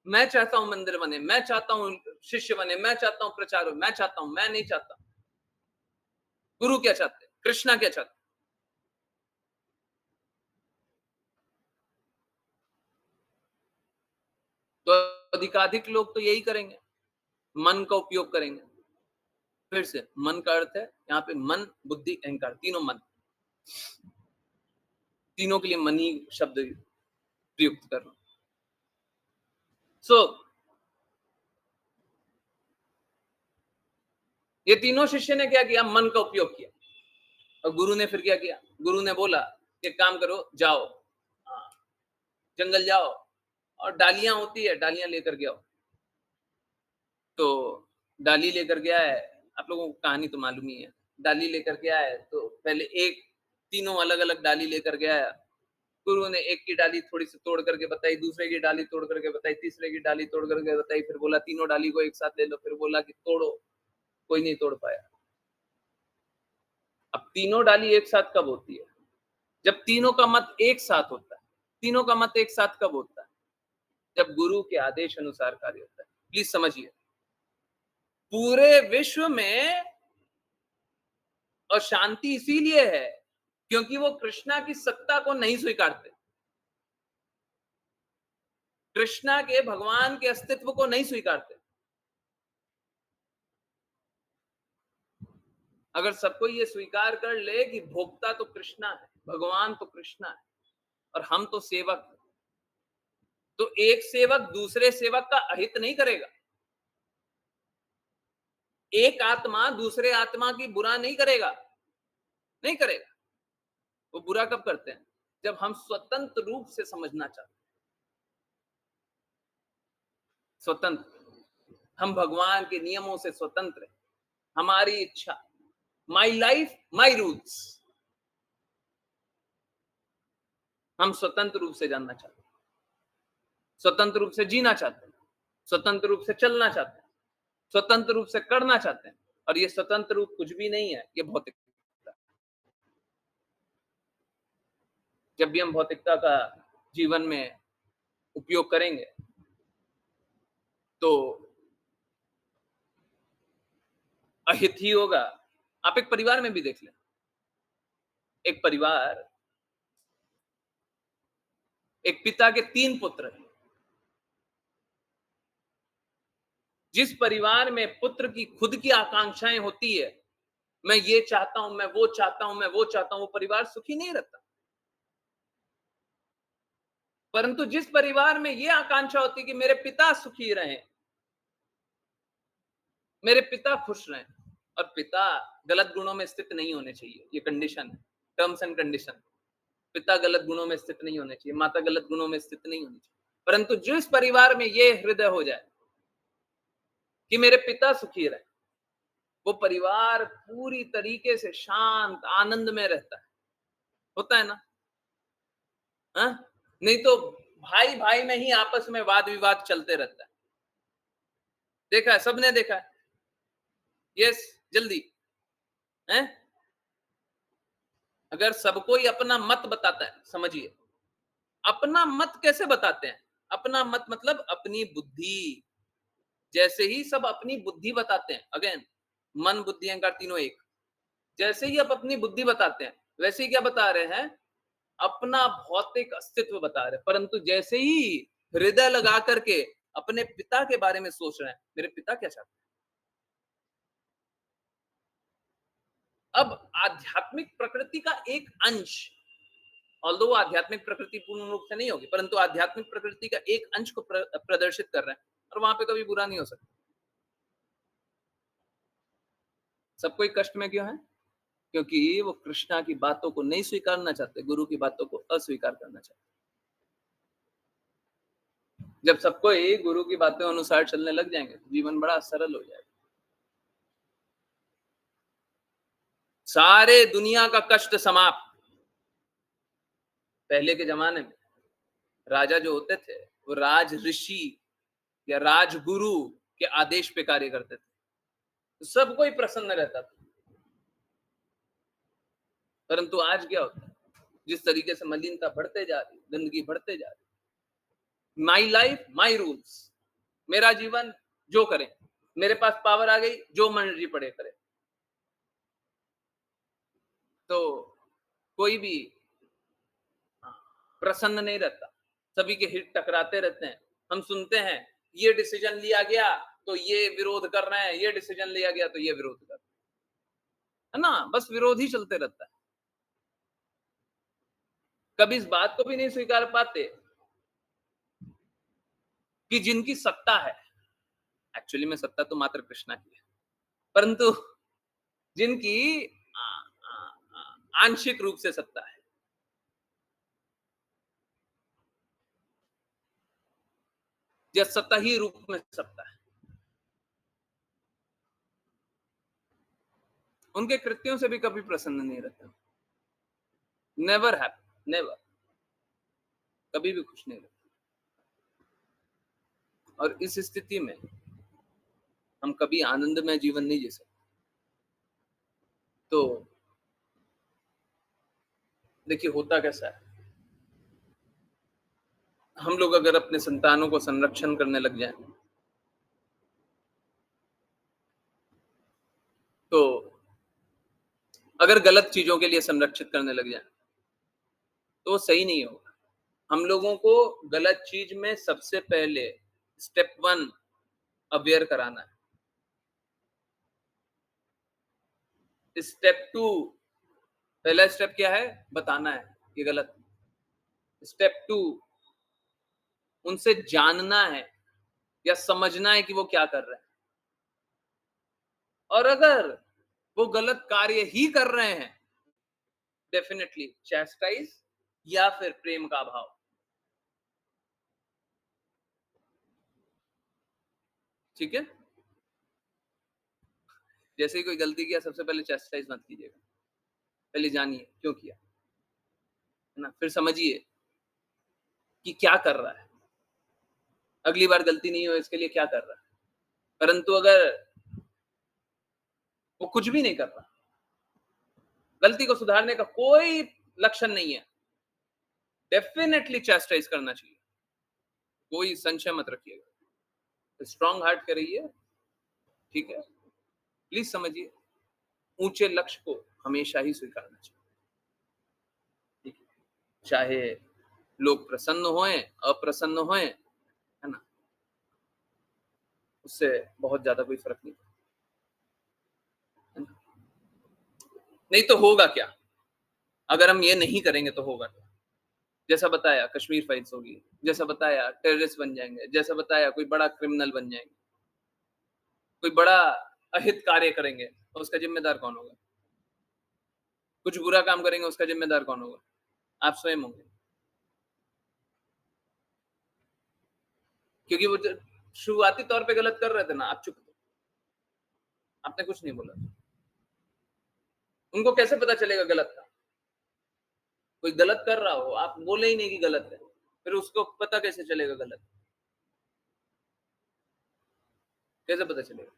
मैं चाहता हूं मंदिर बने, मैं चाहता हूं शिष्य बने, मैं चाहता हूं प्रचार हो, मैं चाहता हूं, मैं नहीं चाहता। गुरु क्या चाहते हैं? कृष्णा क्या चाहते हैं? तो अधिकाधिक लोग तो यही करेंगे, मन का उपयोग करेंगे। फिर से मन का अर्थ है यहाँ पे मन, बुद्धि, अहंकार, तीनों मन, तीनों के लिए मन ही शब्द प्रयुक्त कर रहा हूं। ये तीनों शिष्य ने क्या किया? मन का उपयोग किया। और गुरु ने फिर क्या किया? गुरु ने बोला एक काम करो, जाओ जंगल जाओ और डालियां होती है, डालियां लेकर के आओ। तो डाली लेकर गया है, आप लोगों को कहानी तो मालूम ही है। डाली लेकर गया है तो पहले एक तीनों अलग अलग डाली लेकर गया है। गुरु ने एक की डाली थोड़ी सी तोड़ करके बताई, दूसरे की डाली तोड़ करके बताई, तीसरे की डाली तोड़ करके बताई, फिर बोला तीनों डाली को एक साथ ले लो, फिर बोला कि तोड़ो, कोई नहीं तोड़ पाया। अब तीनों डाली एक साथ कब होती है? जब तीनों का मत एक साथ होता है। तीनों का मत एक साथ कब होता है? जब गुरु के आदेश अनुसार कार्य होता है। प्लीज समझिए, पूरे विश्व में अशांति इसीलिए है क्योंकि वो कृष्णा की सत्ता को नहीं स्वीकारते, कृष्णा के भगवान के अस्तित्व को नहीं स्वीकारते। अगर सबको ये स्वीकार कर ले कि भोक्ता तो कृष्णा है, भगवान तो कृष्णा है और हम तो सेवक हैं, तो एक सेवक दूसरे सेवक का अहित नहीं करेगा। एक आत्मा दूसरे आत्मा की बुरा नहीं करेगा, नहीं करेगा। वो बुरा कब करते हैं? जब हम स्वतंत्र रूप से समझना चाहते हैं। स्वतंत्र, हम भगवान के नियमों से स्वतंत्र हैं, हमारी इच्छा, माई लाइफ माई रूल्स, हम स्वतंत्र रूप से जानना चाहते हैं, स्वतंत्र रूप से जीना चाहते हैं, स्वतंत्र रूप से चलना चाहते हैं, स्वतंत्र रूप से करना चाहते हैं। और ये स्वतंत्र रूप कुछ भी नहीं है, ये भौतिकता। जब भी हम भौतिकता का जीवन में उपयोग करेंगे तो अहित ही होगा। आप एक परिवार में भी देख लें, एक परिवार, एक पिता के 3 पुत्र हैं। जिस परिवार में पुत्र की खुद की आकांक्षाएं होती है, मैं ये चाहता हूं, मैं वो चाहता हूं, मैं वो चाहता हूं, वो परिवार सुखी नहीं रहता। परंतु जिस परिवार में ये आकांक्षा होती है कि मेरे पिता सुखी रहें, मेरे पिता खुश रहें, और पिता गलत गुणों में स्थित नहीं होने चाहिए, ये कंडीशन है, टर्म्स एंड कंडीशन। पिता गलत गुणों में स्थित नहीं होने चाहिए, माता गलत गुणों में स्थित नहीं होनी चाहिए। परंतु जिस परिवार में ये हृदय हो जाए कि मेरे पिता सुखी रहे, वो परिवार पूरी तरीके से शांत आनंद में रहता है। होता है ना? हाँ? नहीं तो भाई भाई में ही आपस में वाद विवाद चलते रहता है। देखा है, सबने देखा है। यस, जल्दी है। अगर सबको ही अपना मत बताता है, समझिए अपना मत कैसे बताते हैं? अपना मत मतलब अपनी बुद्धि। जैसे ही सब अपनी बुद्धि बताते हैं, अगेन मन बुद्धि अहंकार तीनों एक, जैसे ही आप अपनी बुद्धि बताते हैं वैसे ही क्या बता रहे हैं? अपना भौतिक अस्तित्व बता रहे हैं। परंतु जैसे ही हृदय लगा करके अपने पिता के बारे में सोच रहे हैं, मेरे पिता क्या चाहते हैं। अब आध्यात्मिक प्रकृति का एक अंश, ऑल्दो आध्यात्मिक प्रकृति पूर्ण रूप से नहीं होगी, परंतु आध्यात्मिक प्रकृति का एक अंश को प्रदर्शित कर रहे हैं, और वहां पे कभी बुरा नहीं हो सकता। सब कोई कष्ट में क्यों है? क्योंकि वो कृष्णा की बातों को नहीं स्वीकारना चाहते, गुरु की बातों को अस्वीकार करना चाहते। जब सब कोई गुरु की बातों अनुसार चलने लग जाएंगे तो जीवन बड़ा सरल हो जाएगा। सारे दुनिया का कष्ट समाप्त। पहले के जमाने में राजा जो होते थे वो राज ऋषि या राजगुरु के आदेश पे कार्य करते थे, तो सब कोई प्रसन्न रहता था। परंतु आज क्या होता है, जिस तरीके से मलिनता बढ़ते जा रही, गंदगी बढ़ते जा रही, माई लाइफ माई रूल्स, मेरा जीवन जो करे, मेरे पास पावर आ गई, जो मर्जी पड़े करे, तो कोई भी प्रसन्न नहीं रहता, सभी के हित टकराते रहते हैं। हम सुनते हैं ये डिसीजन लिया गया तो ये विरोध कर रहे हैं, ये डिसीजन लिया गया तो ये विरोध कर रहे हैं, है ना, बस विरोध ही चलते रहता है। कभी इस बात को भी नहीं स्वीकार पाते कि जिनकी सत्ता है, एक्चुअली में सत्ता तो मात्र कृष्णा की है, परंतु जिनकी आंशिक रूप से सत्ता है, या सत्ता ही रूप में सत्ता है, उनके कृत्यों से भी कभी प्रसन्न नहीं रहता। नेवर हैप्पी, नेवर, कभी भी खुश नहीं रहता। और इस स्थिति में हम कभी आनंदमय जीवन नहीं जी सकते। तो देखिए होता कैसा है, हम लोग अगर अपने संतानों को संरक्षण करने लग जाएं, तो अगर गलत चीजों के लिए संरक्षित करने लग जाएं, तो सही नहीं होगा। हम लोगों को गलत चीज में सबसे पहले स्टेप 1 अवेयर कराना है। स्टेप 2, पहला स्टेप क्या है, बताना है ये गलत। स्टेप 2, उनसे जानना है या समझना है कि वो क्या कर रहे हैं, और अगर वो गलत कार्य ही कर रहे हैं, डेफिनेटली चैस्टाइज या फिर प्रेम का भाव। ठीक है, जैसे ही कोई गलती किया सबसे पहले चैस्टाइज मत कीजिएगा, पहले जानिए क्यों किया, है ना, फिर समझिए कि क्या कर रहा है, अगली बार गलती नहीं हो इसके लिए क्या कर रहा है। परंतु अगर वो कुछ भी नहीं कर रहा, गलती को सुधारने का कोई लक्षण नहीं है, डेफिनेटली चैस्टाइज करना चाहिए, कोई संशय मत रखिएगा, स्ट्रॉन्ग हार्ट के रहिए। ठीक है, प्लीज समझिए, ऊंचे लक्ष्य को हमेशा ही स्वीकारना चाहिए। ठीक है, चाहे लोग प्रसन्न होएं अप्रसन्न होएं, है ना, उससे बहुत ज्यादा कोई फर्क नहीं पड़ता, है ना? नहीं तो होगा क्या, अगर हम ये नहीं करेंगे तो होगा क्या, जैसा बताया कश्मीर फाइल्स होगी, जैसा बताया टेररिस्ट बन जाएंगे, जैसा बताया कोई बड़ा क्रिमिनल बन जाएंगे, कोई बड़ा अहित कार्य करेंगे, तो उसका जिम्मेदार कौन होगा, कुछ बुरा काम करेंगे उसका जिम्मेदार कौन होगा, आप स्वयं होंगे, क्योंकि वो शुरुआती तौर पे गलत कर रहे थे ना, आप चुप थे, आपने कुछ नहीं बोला, उनको कैसे पता चलेगा गलत का, कोई गलत कर रहा हो आप बोले ही नहीं कि गलत है, फिर उसको पता कैसे चलेगा गलत, कैसे पता चलेगा।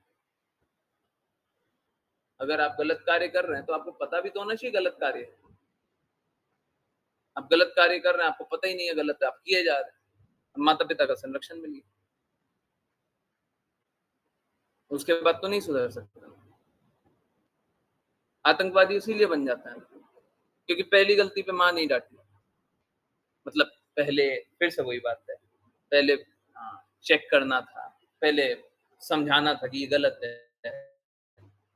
अगर आप गलत कार्य कर रहे हैं तो आपको पता भी तो होना चाहिए गलत कार्य है, आप गलत कार्य कर रहे हैं आपको पता ही नहीं है गलत है, आप किए जा रहे हैं, माता पिता का संरक्षण मिल गया, उसके बाद तो नहीं सुधर सकते। आतंकवादी इसीलिए बन जाता है क्योंकि पहली गलती पे मां नहीं डांटी, मतलब पहले, फिर से वही बात है, पहले चेक करना था, पहले समझाना था कि ये गलत है,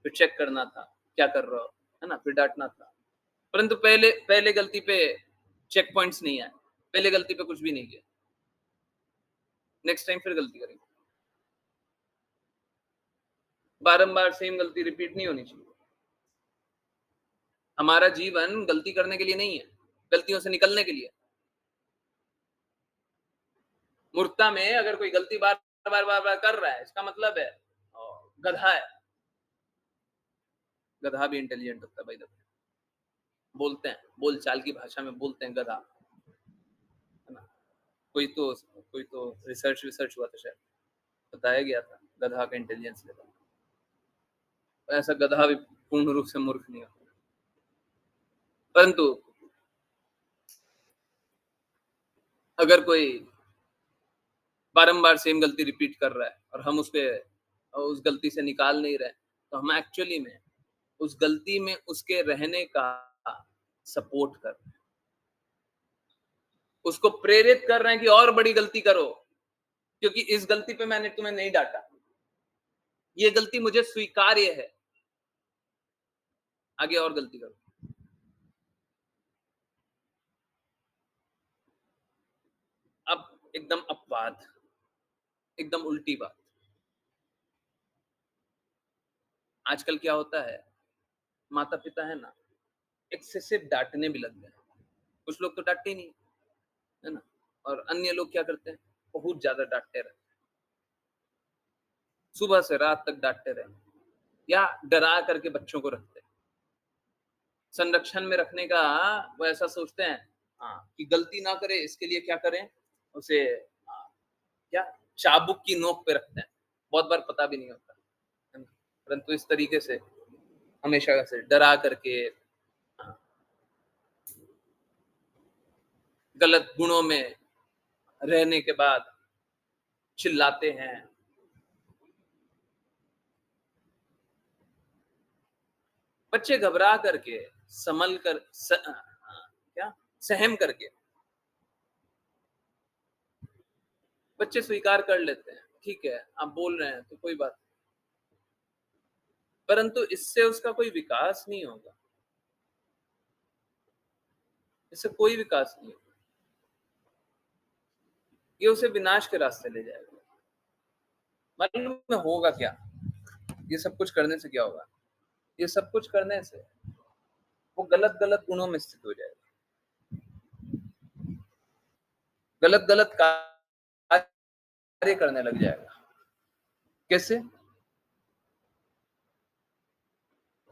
फिर चेक करना था क्या कर रहे हो, है ना, फिर डांटना था। परंतु पहले पहले गलती पे चेक पॉइंट्स नहीं आए, पहले गलती पे कुछ भी नहीं किया, नेक्स्ट टाइम फिर गलती करेंगे, बारंबार सेम गलती रिपीट नहीं होनी चाहिए। हमारा जीवन गलती करने के लिए नहीं है, गलतियों से निकलने के लिए। मूर्खता में अगर कोई गलती बार बार बार बार कर रहा है, इसका मतलब है गधा है। गधा भी इंटेलिजेंट होता है भाई, बोलते हैं, बोल चाल की भाषा में बोलते हैं गधा, है ना। कोई तो रिसर्च हुआ था शायद, बताया गया था गधा का इंटेलिजेंस लेवल, तो ऐसा गधा भी पूर्ण रूप से मूर्ख नहीं होता। परंतु अगर कोई बारंबार सेम गलती रिपीट कर रहा है और हम उस गलती से निकाल नहीं रहे, तो हम एक्चुअली में उस गलती में उसके रहने का सपोर्ट कर रहे हैं, उसको प्रेरित कर रहे हैं कि और बड़ी गलती करो, क्योंकि इस गलती पे मैंने तुम्हें नहीं डांटा, ये गलती मुझे स्वीकार्य है, आगे और गलती करो। अब एकदम अपवाद, एकदम उल्टी बात। आजकल क्या होता है, माता पिता है ना, एक्सेसिव डांटने भी लग गए। कुछ लोग तो डांटते ही नहीं, है ना, और अन्य लोग क्या करते हैं, बहुत ज्यादा डांटते रहते, सुबह से रात तक डांटते रहते, या डरा करके बच्चों को रखते, संरक्षण में रखने का वो ऐसा सोचते हैं, हाँ, कि गलती ना करे इसके लिए क्या करें, उसे क्या चाबुक की नोक पे रखते हैं, बहुत बार पता भी नहीं होता, है ना? परंतु इस तरीके से हमेशा से डरा करके, हाँ, गलत गुणों में रहने के बाद चिल्लाते हैं। बच्चे घबरा करके, संभल कर क्या सहम करके बच्चे स्वीकार कर लेते हैं, ठीक है आप बोल रहे हैं तो कोई बात नहीं, परंतु इससे उसका कोई विकास नहीं होगा, इससे कोई विकास नहीं होगा, ये उसे विनाश के रास्ते ले जाएगा। मालूम में होगा क्या, ये सब कुछ करने से क्या होगा, ये सब कुछ करने से वो गलत गलत गुणों में स्थित हो जाएगा, गलत गलत कार्य करने लग जाएगा। कैसे?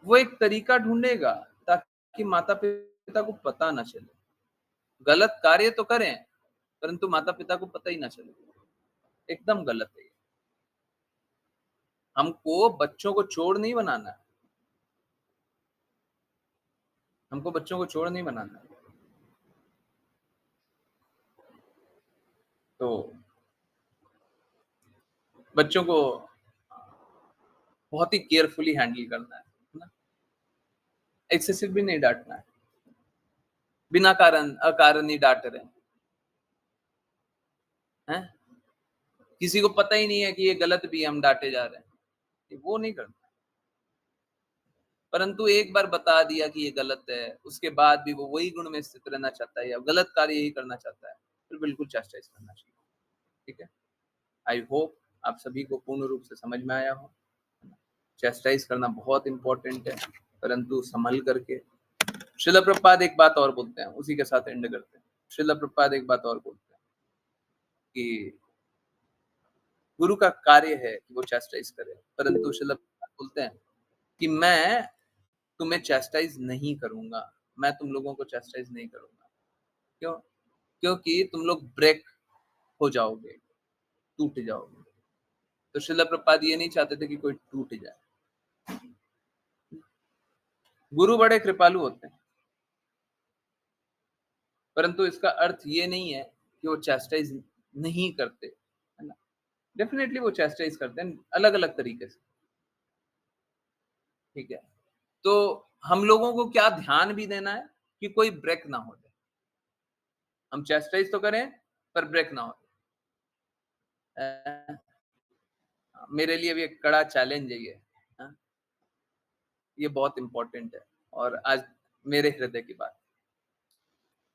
वो एक तरीका ढूंढेगा ताकि माता पिता को पता ना चले, गलत कार्य तो करें परंतु माता पिता को पता ही ना चले, एकदम गलत है। हमको बच्चों को चोर नहीं बनाना है, हमको बच्चों को चोर नहीं बनाना है। तो बच्चों को बहुत ही केयरफुली हैंडल करना है ना, एक्सेसिव भी नहीं डांटना है, बिना कारण अकारण ही डांट रहे हैं, किसी को पता ही नहीं है कि ये गलत भी हम डांटे जा रहे हैं, वो नहीं करना। परंतु एक बार बता दिया कि ये गलत है, उसके बाद भी वो वही गुण में स्थित रहना चाहता है या गलत कार्य ही करना चाहता है, फिर बिल्कुल चास्टाइज करना चाहिए। ठीक है, आई होप आप सभी को पूर्ण रूप से समझ में आया हो। चास्टाइज करना बहुत इंपॉर्टेंट है, परंतु संभल करके। श्रील प्रभुपाद एक बात और बोलते हैं, उसी के साथ एंड करते हैं। श्रील प्रभुपाद एक बात और बोलते हैं कि गुरु का कार्य है कि वो चास्टाइज करे, परंतु श्रील प्रभुपाद बोलते हैं कि मैं तुम्हें चैस्टाइज नहीं करूंगा, मैं तुम लोगों को चैस्टाइज नहीं करूंगा। क्यों? क्योंकि तुम लोग ब्रेक हो जाओगे, टूट जाओगे। तो श्रील प्रभुपाद ये नहीं चाहते थे कि कोई टूट जाए। गुरु बड़े कृपालु होते हैं, परंतु इसका अर्थ ये नहीं है कि वो चैस्टाइज नहीं करते, है ना। डेफिनेटली वो चैस्टाइज करते हैं अलग अलग तरीके से। ठीक है, तो हम लोगों को क्या ध्यान भी देना है कि कोई ब्रेक ना हो जाए, हम चैस्टाइज तो करें पर ब्रेक ना हो। मेरे लिए भी एक कड़ा चैलेंज है ये, हाँ? ये बहुत इंपॉर्टेंट है और आज मेरे हृदय की बात।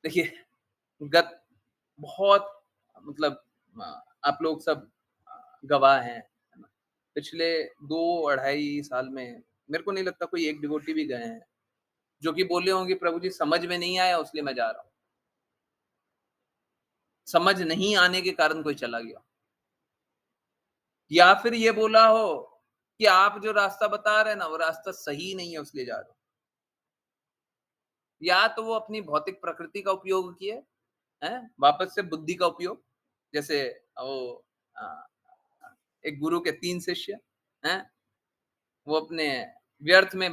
देखिए, गत बहुत मतलब आप लोग सब गवाह हैं, है ना? पिछले 2 अढ़ाई साल में मेरे को नहीं लगता कोई एक डिवोटी भी गए हैं जो कि बोले होंगे प्रभु जी समझ में नहीं आया इसलिए मैं जा रहा हूँ। समझ नहीं आने के कारण कोई चला गया, या फिर ये बोला हो कि आप जो रास्ता बता रहे हैं ना वो रास्ता सही नहीं है इसलिए जा रहे हो। या तो वो अपनी भौतिक प्रकृति का उपयोग किए हैं, वापस से बुद्धि का उपयोग, जैसे वो एक गुरु के 3 शिष्य हैं, वो अपने व्यर्थ में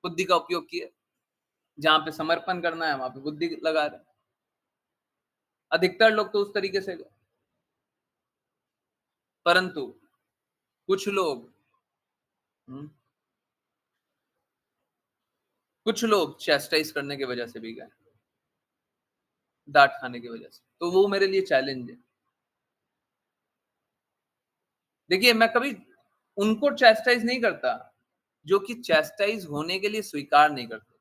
बुद्धि का उपयोग किए, जहां पे समर्पण करना है वहां पे बुद्धि लगा रहे। अधिकतर लोग तो उस तरीके से गए, परंतु कुछ लोग चैस्टाइज करने की वजह से भी गए, डांट खाने की वजह से। तो वो मेरे लिए चैलेंज है। देखिए, मैं कभी उनको चैस्टाइज नहीं करता जो कि चैस्टाइज होने के लिए स्वीकार नहीं करते।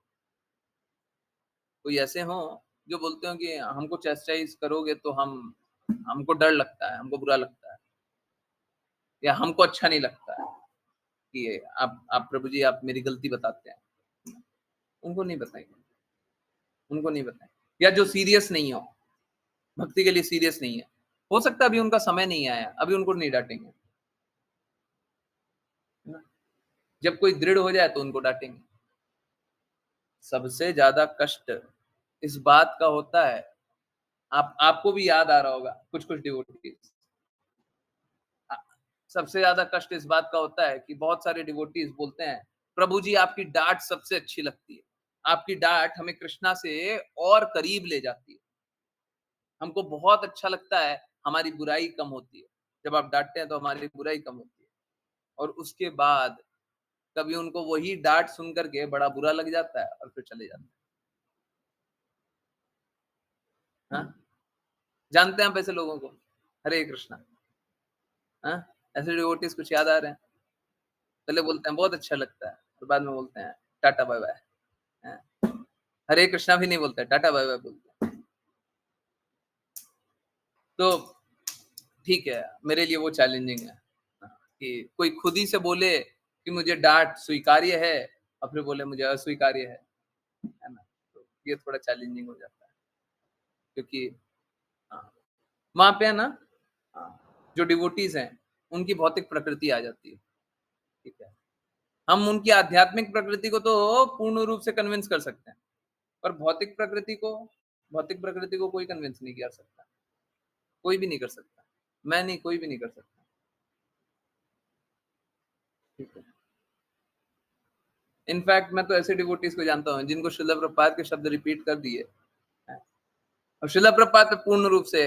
कोई ऐसे हो जो बोलते हो कि हमको चैस्टाइज करोगे तो हमको डर लगता है, हमको बुरा लगता है, या हमको अच्छा नहीं लगता है कि आप प्रभु जी आप मेरी गलती बताते हैं। उनको नहीं बताएंगे, उनको नहीं बताएंगे। या जो सीरियस नहीं हो, भक्ति के लिए सीरियस नहीं है, हो सकता है अभी उनका समय नहीं आया, अभी उनको नहीं डांटेंगे। जब कोई दृढ़ हो जाए तो उनको डांटेंगे। सबसे ज्यादा कष्ट इस बात का होता है, आपको भी याद आ रहा होगा कुछ डिवोटीज, सबसे ज्यादा कष्ट इस बात का होता है कि बहुत सारे डिवोटीज बोलते हैं प्रभु जी आपकी डांट सबसे अच्छी लगती है, आपकी डांट हमें कृष्णा से और करीब ले जाती है, हमको बहुत अच्छा लगता है, हमारी बुराई कम होती है, जब आप डांटते हैं तो हमारी बुराई कम होती है। और उसके बाद कभी उनको वही डांट सुन करके बड़ा बुरा लग जाता है और फिर चले जाते हैं। हाँ? जानते हैं आप ऐसे लोगों को? हरे कृष्णा। हाँ? ऐसे डिवोटीज कुछ याद आ रहे हैं? पहले बोलते हैं बहुत अच्छा लगता है और बाद में बोलते हैं टाटा बाय बाय। हाँ? हरे कृष्णा भी नहीं बोलते, टाटा बाय बाय बोलते हैं। तो ठीक है, मेरे लिए वो चैलेंजिंग है कि कोई खुद ही से बोले कि मुझे डांट स्वीकार्य है और फिर बोले मुझे अस्वीकार्य है ना? तो ये थोड़ा चैलेंजिंग हो जाता है, क्योंकि वहां पे है ना, जो डिवोटीज हैं उनकी भौतिक प्रकृति आ जाती है। ठीक है, हम उनकी आध्यात्मिक प्रकृति को तो पूर्ण रूप से कन्विंस कर सकते हैं, पर भौतिक प्रकृति को कोई कन्विंस नहीं कर सकता, कोई भी नहीं कर सकता, मैं नहीं, कोई भी नहीं कर सकता। ठीक है, इनफैक्ट मैं तो ऐसे डिवोटीज को जानता हूँ जिनको श्रील प्रभुपाद के शब्द रिपीट कर दिए और श्रील प्रभुपाद पे पूर्ण रूप से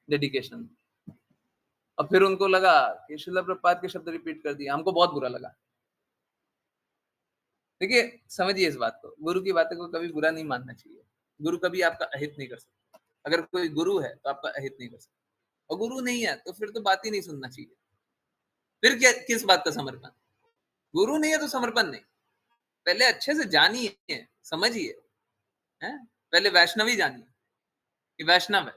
डेडिकेशन, और फिर उनको लगा कि श्रील प्रभुपाद के शब्द रिपीट कर दिए, हमको बहुत बुरा लगा। देखिए, समझिए इस बात को, गुरु की बातें को कभी बुरा नहीं मानना चाहिए। गुरु कभी आपका अहित नहीं कर सकता। अगर कोई गुरु है तो आपका अहित नहीं कर सकता, और गुरु नहीं है तो फिर तो बात ही नहीं सुनना चाहिए। फिर क्या, किस बात का समर्पण? गुरु नहीं है तो समर्पण नहीं। पहले अच्छे से जानिए, समझिए, हैं? पहले वैष्णवी जानिए कि वैष्णव है,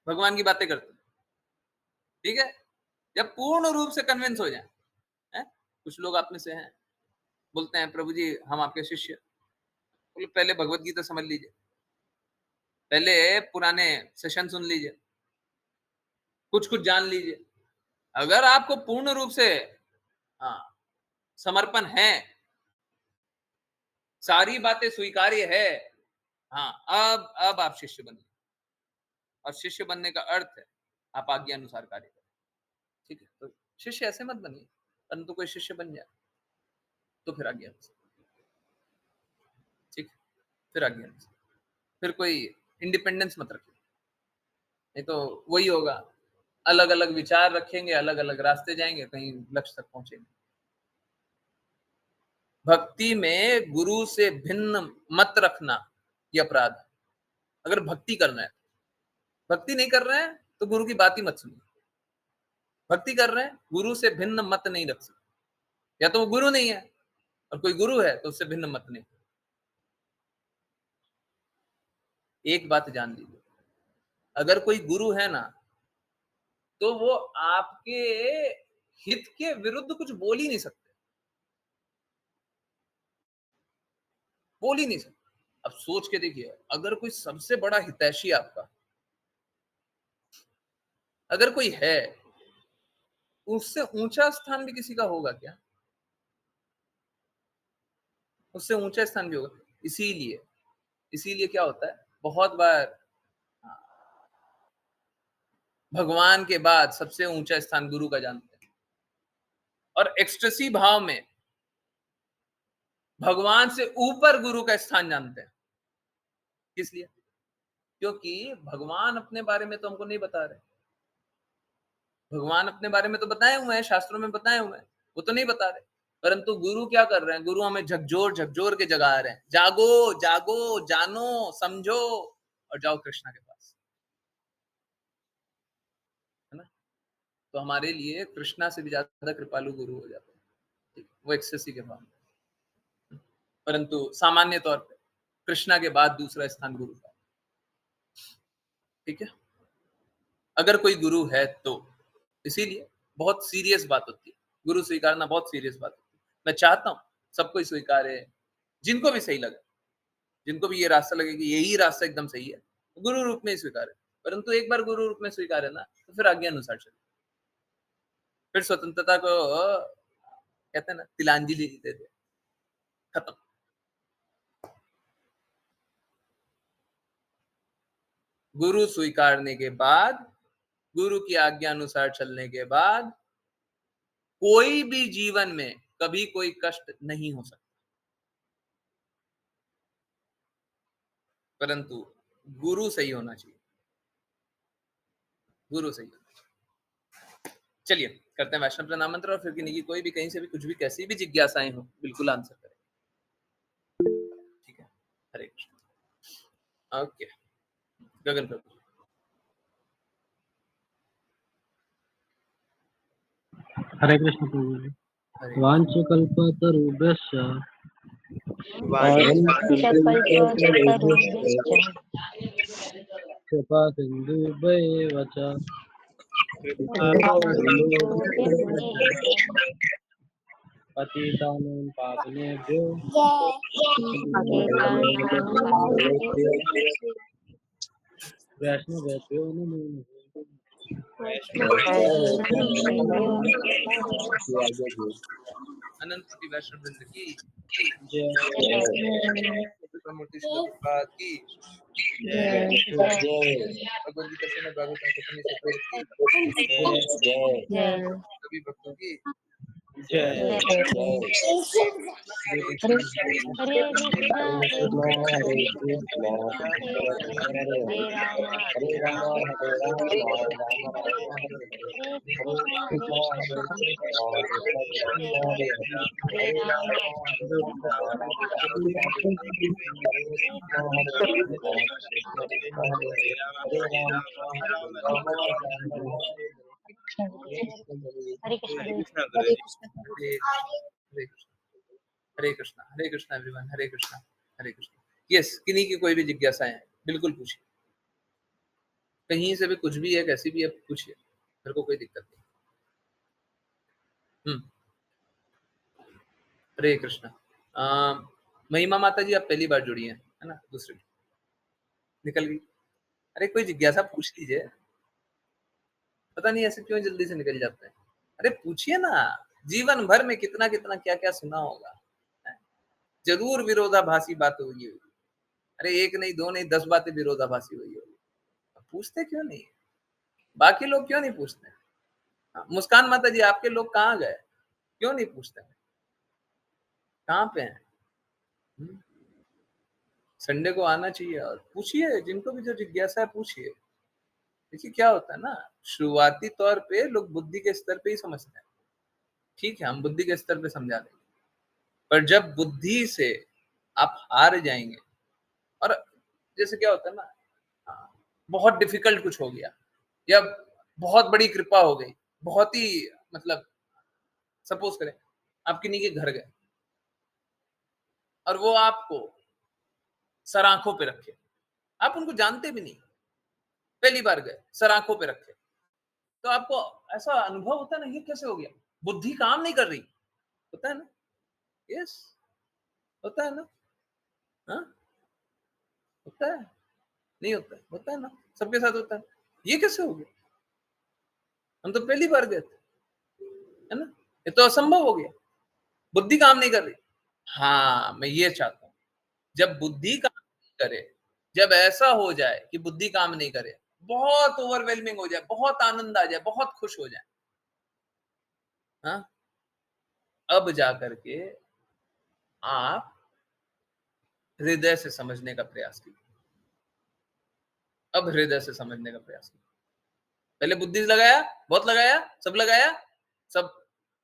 भगवान की बातें करते हैं। ठीक है, जब पूर्ण रूप से कन्विंस हो जाए, हैं? कुछ लोग आप में से हैं बोलते हैं प्रभु जी हम आपके शिष्य। बोले पहले भगवत गीता समझ लीजिए, पहले पुराने सेशन सुन लीजिए, कुछ जान लीजिए। अगर आपको पूर्ण रूप से हाँ समर्पण है, सारी बातें स्वीकार्य है, हाँ अब आप शिष्य बनिए। और शिष्य बनने का अर्थ है आप आज्ञा अनुसार कार्य करें। ठीक है, तो शिष्य ऐसे मत बनिए, परंतु कोई शिष्य बन जाए तो फिर आज्ञा अनुसार। ठीक है, फिर आज्ञा अनुसार, फिर कोई इंडिपेंडेंस मत रखिए, नहीं तो वही होगा, अलग अलग विचार रखेंगे, अलग अलग रास्ते जाएंगे, कहीं लक्ष्य तक पहुंचेंगे। भक्ति में गुरु से भिन्न मत रखना ये अपराध है। अगर भक्ति करना है, भक्ति नहीं कर रहे हैं तो गुरु की बात ही मत सुनिए। भक्ति कर रहे हैं, गुरु से भिन्न मत नहीं रख सकते, या तो वो गुरु नहीं है, और कोई गुरु है तो उससे भिन्न मत नहीं। एक बात जान लीजिए, अगर कोई गुरु है ना, तो वो आपके हित के विरुद्ध कुछ बोल ही नहीं सकते, बोल ही नहीं सकते। अब सोच के देखिए, अगर कोई सबसे बड़ा हितैषी आपका अगर कोई है, उससे ऊंचा स्थान भी किसी का होगा क्या? उससे ऊंचा स्थान भी होगा। इसीलिए क्या होता है, बहुत बार भगवान के बाद सबसे ऊंचा स्थान गुरु का जानते हैं, और एक्सटेसी भाव में भगवान से ऊपर गुरु का स्थान जानते हैं। किस लिए? क्योंकि भगवान अपने बारे में तो हमको नहीं बता रहे। भगवान अपने बारे में तो बताए हुए हैं, शास्त्रों में बताए हुए हैं, वो तो नहीं बता रहे। परंतु गुरु क्या कर रहे हैं? गुरु हमें झकझोर के जगा रहे हैं, जागो जागो, जानो, समझो और जाओ कृष्णा के पास, है ना। तो हमारे लिए कृष्णा से भी ज्यादा कृपालु गुरु हो जाते हैं, ठीक है? वो एक्सेसी के भाव में। परंतु सामान्य तौर पे कृष्णा के बाद दूसरा स्थान गुरु का, ठीक है। अगर कोई गुरु है तो, इसीलिए बहुत सीरियस बात होती है, गुरु स्वीकारना बहुत सीरियस बात होती है। मैं चाहता हूं सबको ही स्वीकारे, जिनको भी सही लगे, जिनको भी ये रास्ता लगे कि यही रास्ता एकदम सही है, गुरु रूप में ही स्वीकारे। परंतु एक बार गुरु रूप में स्वीकारे ना, तो फिर आज्ञा अनुसार चले, फिर स्वतंत्रता को कहते हैं ना, तिलांजलि दे दे, खत्म। गुरु स्वीकारने के बाद, गुरु की आज्ञा अनुसार चलने के बाद कोई भी जीवन में कभी कोई कष्ट नहीं हो सकता। परंतु गुरु सही होना चाहिए, गुरु सही होना चाहिए। चलिए करते हैं वैष्णव प्रणाम मंत्र, और फिर किन्हीं की कोई भी कहीं से भी कुछ भी कैसी भी जिज्ञासाएं हो, बिल्कुल आंसर करें, ठीक है। हरे कृष्ण। ओके, गगन प्रभु। हरे कृष्ण प्रभु जी। हरे वाञ्छकल्पतरुभ्यश्च वाञ्छकल्पतरुभ्यश्च कृपा सिन्धुभ्येव च कृपासिन्धुभ्यः पतितानां पावनेभ्यो पतितानां वैष्णवेभ्यो नमो नमः। वैष्णवेभ्यो अनंत कोटि वैष्णव वृंद की, जय मूर्ति श्रील प्रभुपाद की, जय भगवद गीता श्रीमद् भागवतम कथनी सप्तशती की, जय सभी भक्तों की जय हरे हरे कृष्ण हरे कृष्णा हरे कृष्णा हरे कृष्ण कृष्ण कृष्ण हरे हरे हरे राम हरे राम हरे कृष्णा हरे कृष्णा कृष्ण कृष्ण हरे हरे हरे राम हरे हरे कृष्ण हरे हरे कृष्णा, हरे कृष्णा एवरीवन, हरे कृष्णा, हरे कृष्णा। यस, किन्हीं की कोई भी जिज्ञासाएं हैं, बिल्कुल पूछिए, कहीं से भी कुछ भी है, कैसी भी है, पूछिए, मेरे को कोई दिक्कत नहीं। हरे कृष्णा। महिमा माता जी, आप पहली बार जुड़ी हैं, है ना? दूसरी निकल गई। अरे कोई जिज्ञासा पूछ लीजिए, पता नहीं ऐसे क्यों जल्दी से निकल जाते हैं। अरे पूछिए ना, जीवन भर में कितना कितना क्या क्या सुना होगा, जरूर विरोधाभासी बात होगी। अरे एक नहीं, दो नहीं, 10 बातें विरोधाभासी हुई होगी, पूछते क्यों नहीं? बाकी लोग क्यों नहीं पूछते? मुस्कान माता जी, आपके लोग कहाँ गए? क्यों नहीं पूछते? कहाँ पे हैं? संडे को आना चाहिए और पूछिए, जिनको भी जो जिज्ञासा है पूछिए। देखिए क्या होता है ना, शुरुआती तौर पे लोग बुद्धि के स्तर पे ही समझते हैं, ठीक है, हम बुद्धि के स्तर पे समझा देंगे, पर जब बुद्धि से आप हार जाएंगे, और जैसे क्या होता है ना, बहुत डिफिकल्ट कुछ हो गया, या बहुत बड़ी कृपा हो गई, बहुत ही मतलब, सपोज करें आप किन्हीं के घर गए और वो आपको सर आंखों पे रखे, आप उनको जानते भी नहीं, पहली बार गए, सर आंखों पे रखे, तो आपको ऐसा अनुभव होता है ना, ये कैसे हो गया, बुद्धि काम नहीं कर रही, होता है ना? यस, होता है ना? हाँ, होता है, नहीं होता है? होता है ना, सबके साथ होता है। ये कैसे हो गया, हम तो पहली बार गए थे, है ना? ये तो असंभव हो गया, बुद्धि काम नहीं कर रही। हाँ, मैं ये चाहता हूँ, जब बुद्धि काम नहीं करे, जब ऐसा हो जाए कि बुद्धि काम नहीं करे, बहुत ओवरवेलमिंग हो जाए, बहुत आनंद आ जाए, बहुत खुश हो जाए, हाँ, अब जा करके आप हृदय से समझने का प्रयास कीजिए। अब हृदय से समझने का प्रयास कीजिए। पहले बुद्धि लगाया, बहुत लगाया, सब लगाया, सब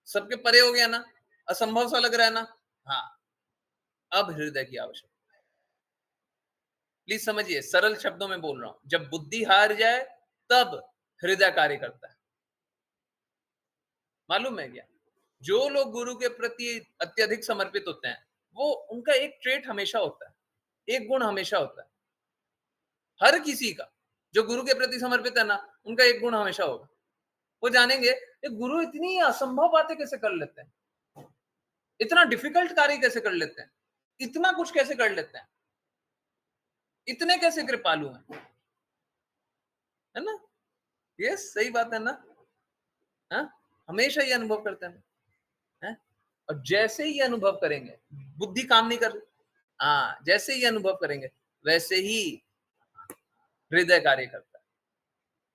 सबके परे हो गया ना, असंभव सा लग रहा है ना, हाँ, अब हृदय की आवश्यकता। प्लीज समझिए, सरल शब्दों में बोल रहा हूं, जब बुद्धि हार जाए तब हृदय कार्य करता है। मालूम है क्या? जो लोग गुरु के प्रति अत्यधिक समर्पित होते हैं, वो उनका एक ट्रेट हमेशा होता है, एक गुण हमेशा होता है, हर किसी का जो गुरु के प्रति समर्पित है ना, उनका एक गुण हमेशा होगा। वो जानेंगे ये गुरु इतनी असंभव बातें कैसे कर लेते हैं, इतना डिफिकल्ट कार्य कैसे कर लेते हैं, इतना कुछ कैसे कर लेते हैं, इतने कैसे कृपालु हैं, है ना? ये सही बात है ना? हाँ, हमेशा ये अनुभव करते हैं, हैं? और जैसे ही ये अनुभव करेंगे, बुद्धि काम नहीं कर रही, हाँ, जैसे ही अनुभव करेंगे वैसे ही हृदय कार्य करता है,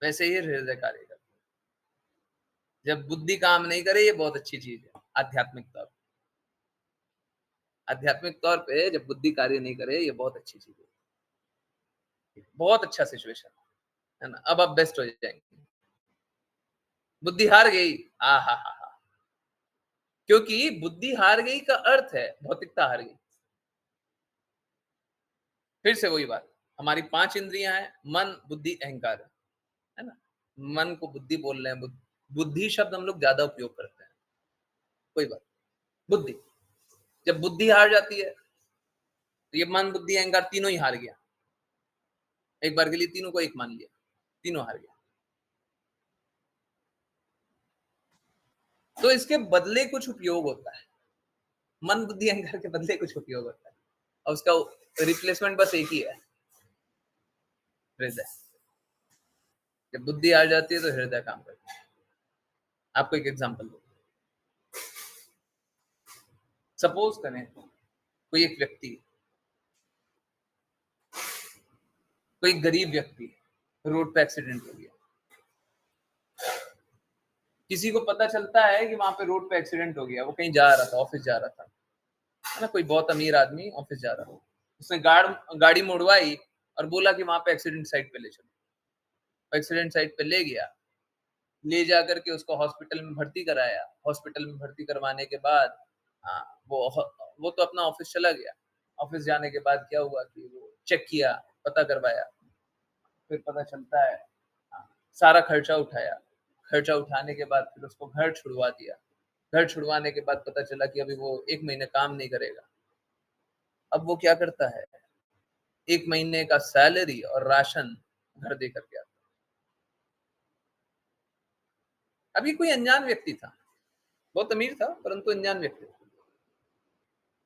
वैसे ही हृदय कार्य करता है। जब बुद्धि काम नहीं करे, ये बहुत अच्छी चीज है आध्यात्मिक तौर पे। आध्यात्मिक तौर पे जब बुद्धि कार्य नहीं करे, ये बहुत अच्छी चीज है, बहुत अच्छा सिचुएशन है ना। अब आप बेस्ट हो जाएंगे। बुद्धि हार गई, आ हा हा हा, क्योंकि बुद्धि हार गई का अर्थ है भौतिकता हार गई। फिर से वही बात, हमारी 5 इंद्रियां हैं, मन, बुद्धि, अहंकार है ना। मन को बुद्धि बोल रहे हैं, बुद्धि शब्द हम लोग ज्यादा उपयोग करते हैं, कोई बात। बुद्धि, जब बुद्धि हार जाती है तो ये मन, बुद्धि, अहंकार तीनों ही हार गया। एक बार के लिए तीनों को एक मान लिया, तीनों हार गया। तो इसके बदले कुछ उपयोग होता है, मन, बुद्धि, अहंकार के बदले कुछ उपयोग होता है, और उसका रिप्लेसमेंट बस एक ही है, हृदय। जब बुद्धि आ जाती है तो हृदय काम करता है। आपको एक एग्जांपल दो, सपोज करें कोई एक व्यक्ति, कोई गरीब व्यक्ति, रोड पे एक्सीडेंट हो गया। किसी को पता चलता है कि वहां पे रोड पे एक्सीडेंट हो गया, वो कहीं जा रहा था, ऑफिस जा रहा था, है ना, कोई बहुत अमीर आदमी ऑफिस जा रहा था, उसने गाड़ी मुड़वाई और बोला कि वहां पे एक्सीडेंट साइट पे ले चलो। एक्सीडेंट साइट पे ले गया, ले जा करके उसको हॉस्पिटल में भर्ती कराया। हॉस्पिटल में भर्ती करवाने के बाद हाँ, वो तो अपना ऑफिस चला गया। ऑफिस जाने के बाद क्या हुआ कि वो चेक किया, पता करवाया, फिर पता चलता है हाँ, सारा खर्चा उठाया। खर्चा उठाने के बाद फिर उसको घर छुड़वा दिया। घर छुड़वाने के बाद पता चला कि अभी वो 1 महीने काम नहीं करेगा। अब वो क्या करता है, 1 महीने का सैलरी और राशन घर दे करके आता। अभी कोई अनजान व्यक्ति था, बहुत अमीर था परंतु अनजान व्यक्ति था।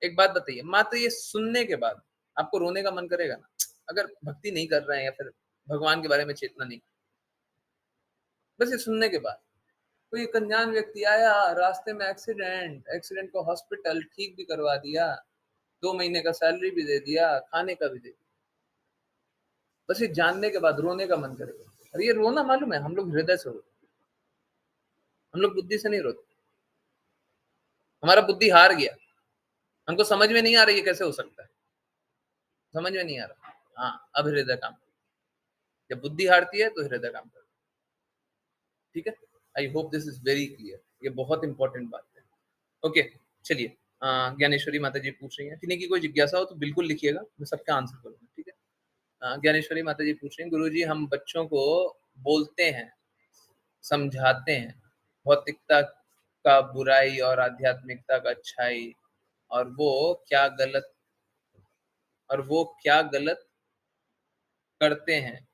एक बात बताइए, मात्र ये सुनने के बाद आपको रोने का मन करेगा ना, अगर भक्ति नहीं कर रहे हैं या फिर भगवान के बारे में चेतना नहीं, बस ये सुनने के बाद। कोई एक अनजान व्यक्ति आया, रास्ते में एक्सीडेंट, एक्सीडेंट को हॉस्पिटल ठीक भी करवा दिया, 2 महीने का सैलरी भी दे दिया, खाने का भी दे दिया। बस ये जानने के बाद रोने का मन करेगा। और ये रोना मालूम है, हम लोग हृदय से रोते, हम लोग बुद्धि से नहीं रोते। हमारा बुद्धि हार गया, हमको समझ में नहीं आ रही है कैसे हो सकता है, समझ में नहीं आ रहा। हाँ, अब हृदय काम, जब बुद्धि हारती है तो हृदय काम करता है। ठीक है, I hope this is very clear, ये बहुत इंपॉर्टेंट बात है। ओके, चलिए, ज्ञानेश्वरी माता जी पूछ रही हैं, किन्हीं की कोई जिज्ञासा हो तो बिल्कुल लिखिएगा, मैं सबका आंसर करूंगा। ठीक है, ज्ञानेश्वरी माता जी पूछ रही हैं, गुरुजी हम बच्चों को बोलते हैं, समझाते हैं भौतिकता का बुराई और आध्यात्मिकता का अच्छाई, और वो क्या गलत करते हैं,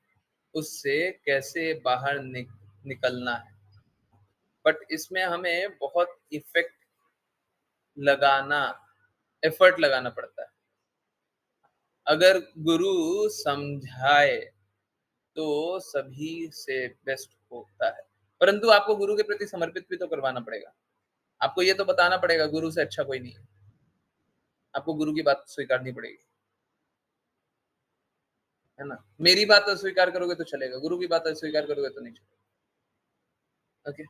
उससे कैसे बाहर निकलना है। बट इसमें हमें बहुत लगाना एफर्ट लगाना पड़ता है। अगर गुरु समझाए तो सभी से बेस्ट होता है, परंतु आपको गुरु के प्रति समर्पित भी तो करवाना पड़ेगा। आपको ये तो बताना पड़ेगा गुरु से अच्छा कोई नहीं है, आपको गुरु की बात स्वीकारनी पड़ेगी। है ना। मेरी बात अस्वीकार करोगे तो चलेगा, गुरु की बात अस्वीकार करोगे तो नहीं चलेगा। ओके,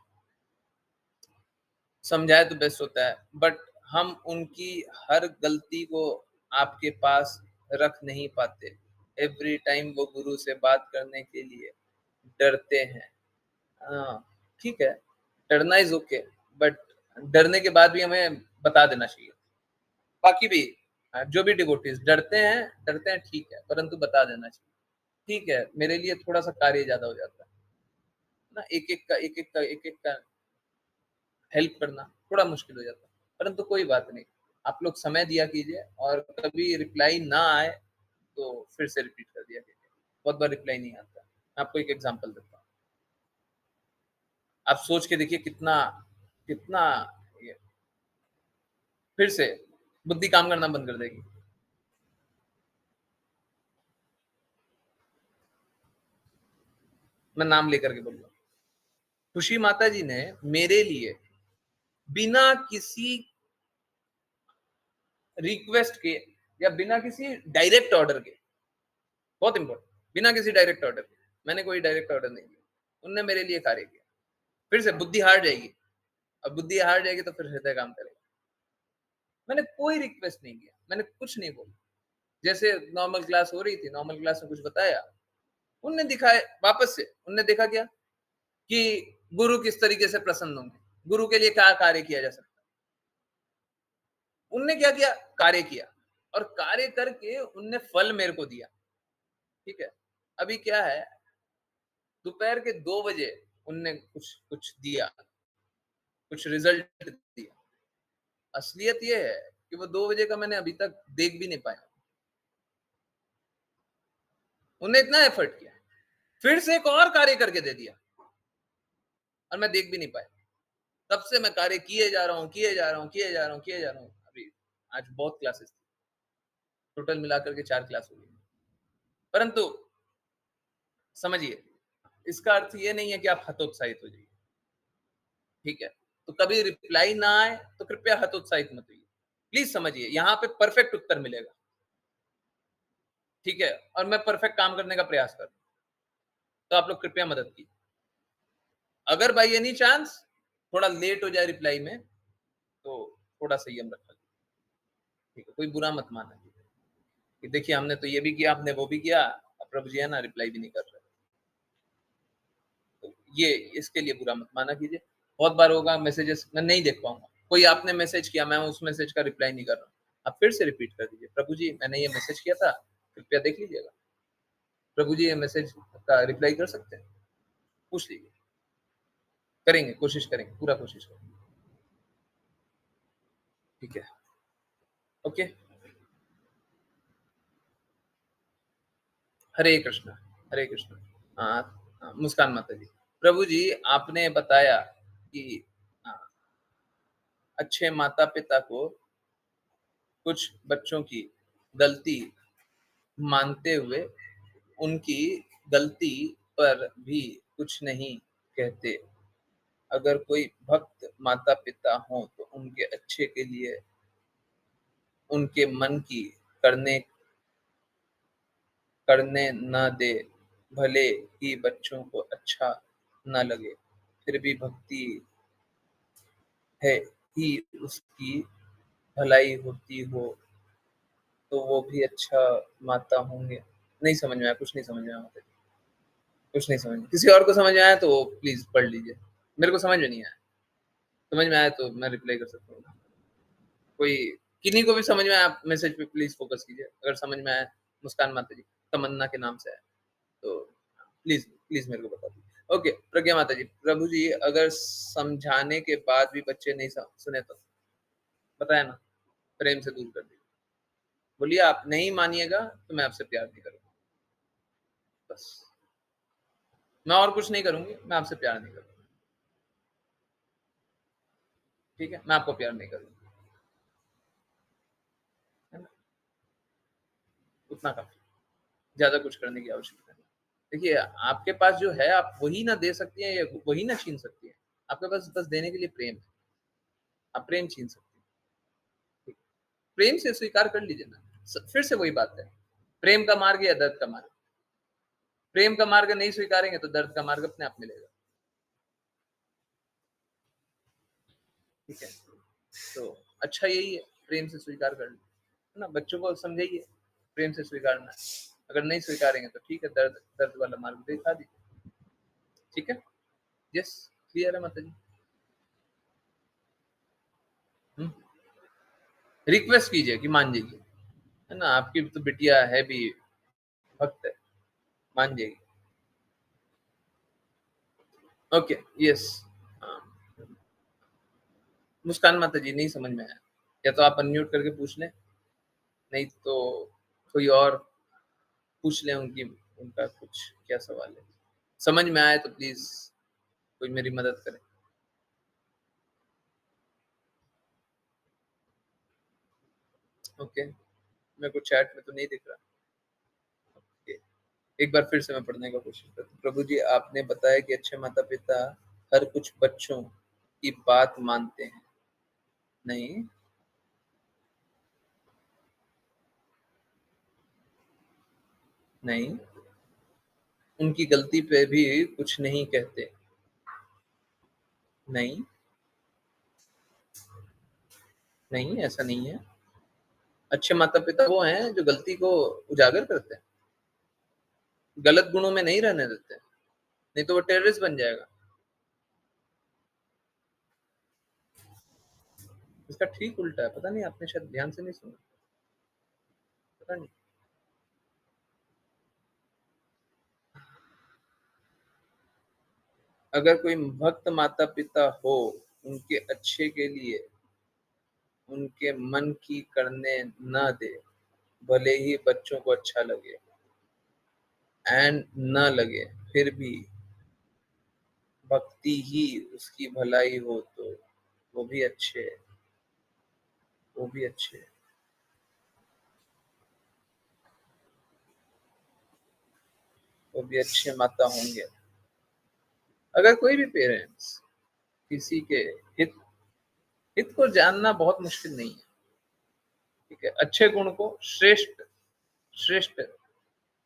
समझाए तो बेस्ट होता है, बट हम उनकी हर गलती को आपके पास रख नहीं पाते। एवरी टाइम वो गुरु से बात करने के लिए डरते हैं। हाँ ठीक है, डरना इज ओके, बट डरने के बाद भी हमें बता देना चाहिए। बाकी भी जो भी डिवोटीज डरते हैं ठीक है, परंतु बता देना चाहिए। ठीक है, मेरे लिए थोड़ा सा कार्य ज्यादा हो जाता है ना, एक एक का हेल्प करना थोड़ा मुश्किल हो जाता है, परंतु कोई बात नहीं, आप लोग समय दिया कीजिए, और कभी रिप्लाई ना आए तो फिर से रिपीट कर दिया कीजिए। बहुत बार रिप्लाई नहीं आता। मैं आपको एक एग्जांपल देता हूँ, आप सोच के देखिए कितना कितना ये, फिर से बुद्धि काम करना बंद कर देगी। मैं नाम लेकर के बोलूंगा, खुशी माता जी ने मेरे लिए बिना किसी रिक्वेस्ट के या बिना किसी डायरेक्ट ऑर्डर के, बहुत इंपॉर्टेंट, बिना किसी डायरेक्ट ऑर्डर के, मैंने कोई डायरेक्ट ऑर्डर नहीं दिया, उनने मेरे लिए कार्य किया। फिर से बुद्धि हार जाएगी, अब बुद्धि हार जाएगी तो फिर हृदय काम करेगा। मैंने कोई रिक्वेस्ट नहीं किया, मैंने कुछ नहीं बोला, जैसे नॉर्मल क्लास हो रही थी, नॉर्मल क्लास में कुछ बताया, उनने दिखाया वापस से, उनने देखा क्या कि गुरु किस तरीके से प्रसन्न होंगे, गुरु के लिए क्या कार्य किया जा सकता है। उनने क्या किया, कार्य किया, और कार्य करके उनने फल मेरे को दिया। ठीक है, अभी क्या है, दोपहर के 2 बजे उनने कुछ कुछ दिया, कुछ रिजल्ट दिया। असलियत ये है कि वो 2 बजे का मैंने अभी तक देख भी नहीं पाया। उन्होंने इतना एफर्ट किया, फिर से एक और कार्य करके दे दिया, और मैं देख भी नहीं पाया। तब से मैं कार्य किए जा रहा हूँ, किए जा रहा हूँ, किए जा रहा हूँ, किए जा रहा हूँ। अभी आज बहुत क्लासेस थी, टोटल मिलाकर के 4 क्लास हो गई, परंतु समझिए, इसका अर्थ ये नहीं है कि आप हतोत्साहित हो जाइए। ठीक है, तो कभी रिप्लाई ना आए तो कृपया हतोत्साहित मत होइए, प्लीज समझिए, यहाँ पे परफेक्ट उत्तर मिलेगा। ठीक है, और मैं परफेक्ट काम करने का प्रयास कर रहा हूँ, तो आप लोग कृपया मदद कीजिए। अगर बाई एनी चांस थोड़ा लेट हो जाए रिप्लाई में, तो थोड़ा संयम रखा। ठीक है, कोई बुरा मत माना कि देखिए हमने तो ये भी किया, हमने वो भी किया, अब प्रभु जी है ना रिप्लाई भी नहीं कर रहे, तो ये इसके लिए बुरा मत माना कीजिए। बहुत बार होगा मैसेजेस मैं नहीं देख पाऊंगा, कोई आपने मैसेज किया, मैं उस मैसेज का रिप्लाई नहीं कर रहा हूँ, आप फिर से रिपीट कर दीजिए, प्रभु जी मैंने ये मैसेज किया था, कृपया देख लीजिएगा, प्रभु जी ये मैसेज का रिप्लाई कर सकते हैं, पूछ लीजिए। करेंगे, कोशिश करेंगे, पूरा कोशिश करेंगे। ठीक है, ओके। हरे कृष्ण, हरे कृष्ण। मुस्कान माता जी, प्रभु जी आपने बताया कि अच्छे माता पिता को कुछ बच्चों की गलती मानते हुए उनकी गलती पर भी कुछ नहीं कहते। अगर कोई भक्त माता पिता हो तो उनके अच्छे के लिए उनके मन की करने करने न दे, भले ही बच्चों को अच्छा न लगे, फिर भी भक्ति है ही उसकी भलाई होती हो तो वो भी अच्छा माता होंगे। नहीं समझ में आया, कुछ नहीं समझ में आया, कुछ नहीं समझ में। किसी और को समझ में आया तो प्लीज पढ़ लीजिए, मेरे को समझ में नहीं आया। समझ में आया तो मैं रिप्लाई कर सकता हूँ। कोई किन्हीं को भी समझ में आया, मैसेज पे प्लीज फोकस कीजिए। अगर समझ में आया, मुस्कान माता जी तमन्ना के नाम से है तो प्लीज प्लीज मेरे को बता दीजिए। ओके, प्रज्ञा माता जी, प्रभु जी अगर समझाने के बाद भी बच्चे नहीं सुने तो बताया ना, प्रेम से दूर कर दीजिए। बोलिए आप नहीं मानिएगा तो मैं आपसे प्यार नहीं करूंगा, बस। मैं और कुछ नहीं करूंगी, मैं आपसे प्यार नहीं करूंगी। ठीक है, मैं आपको प्यार नहीं करूंगी, है ना, उतना काफी, ज्यादा कुछ करने की आवश्यकता नहीं। देखिए आपके पास जो है आप वही ना दे सकती हैं या वही ना छीन सकती हैं। आपके पास बस देने के लिए प्रेम है, आप प्रेम छीन सकती हैं। ठीक है? प्रेम से स्वीकार कर लीजिए ना। फिर से वही बात है, प्रेम का मार्ग या दर्द का मार्ग। प्रेम का मार्ग नहीं स्वीकारेंगे तो दर्द का मार्ग अपने आप मिलेगा। ठीक है, तो अच्छा यही है, प्रेम से स्वीकार कर लो, है ना। बच्चों को समझाइए प्रेम से स्वीकारना है, अगर नहीं स्वीकारेंगे तो ठीक है, दर्द दर्द वाला मार्ग दिखा दीजिए। ठीक है, यस, क्लियर है माता जी। रिक्वेस्ट कीजिए कि मान जाइए, है ना, आपकी तो बिटिया है भी, भक्त है, मान जाइए। Okay, yes. मुस्कान माता जी नहीं समझ में आया, या तो आप अनम्यूट करके पूछ लें, नहीं तो कोई और पूछ लें, उनका कुछ क्या सवाल है, समझ में आए तो प्लीज कोई मेरी मदद करे। ओके, मेरे को चैट में तो नहीं दिख रहा। ओके, एक बार फिर से मैं पढ़ने का कोशिश करता हूँ। प्रभु जी, आपने बताया कि अच्छे माता पिता हर कुछ बच्चों की बात मानते हैं। नहीं, नहीं, उनकी गलती पे भी कुछ नहीं कहते। नहीं, नहीं, ऐसा नहीं है। अच्छे माता पिता वो हैं जो गलती को उजागर करते हैं, गलत गुणों में नहीं रहने देते, नहीं तो वो टेररिस्ट बन जाएगा। इसका ठीक उल्टा है, पता नहीं, आपने शायद ध्यान से नहीं सुना, पता नहीं। अगर कोई भक्त माता पिता हो, उनके अच्छे के लिए उनके मन की करने न दे, भले ही बच्चों को अच्छा लगे एंड न लगे, फिर भी भक्ति ही उसकी भलाई हो तो वो भी अच्छे है, वो भी अच्छे है। वो भी अच्छे माता होंगे। अगर कोई भी पेरेंट्स किसी के हित हित को जानना बहुत मुश्किल नहीं है, ठीक है, अच्छे गुण को, श्रेष्ठ श्रेष्ठ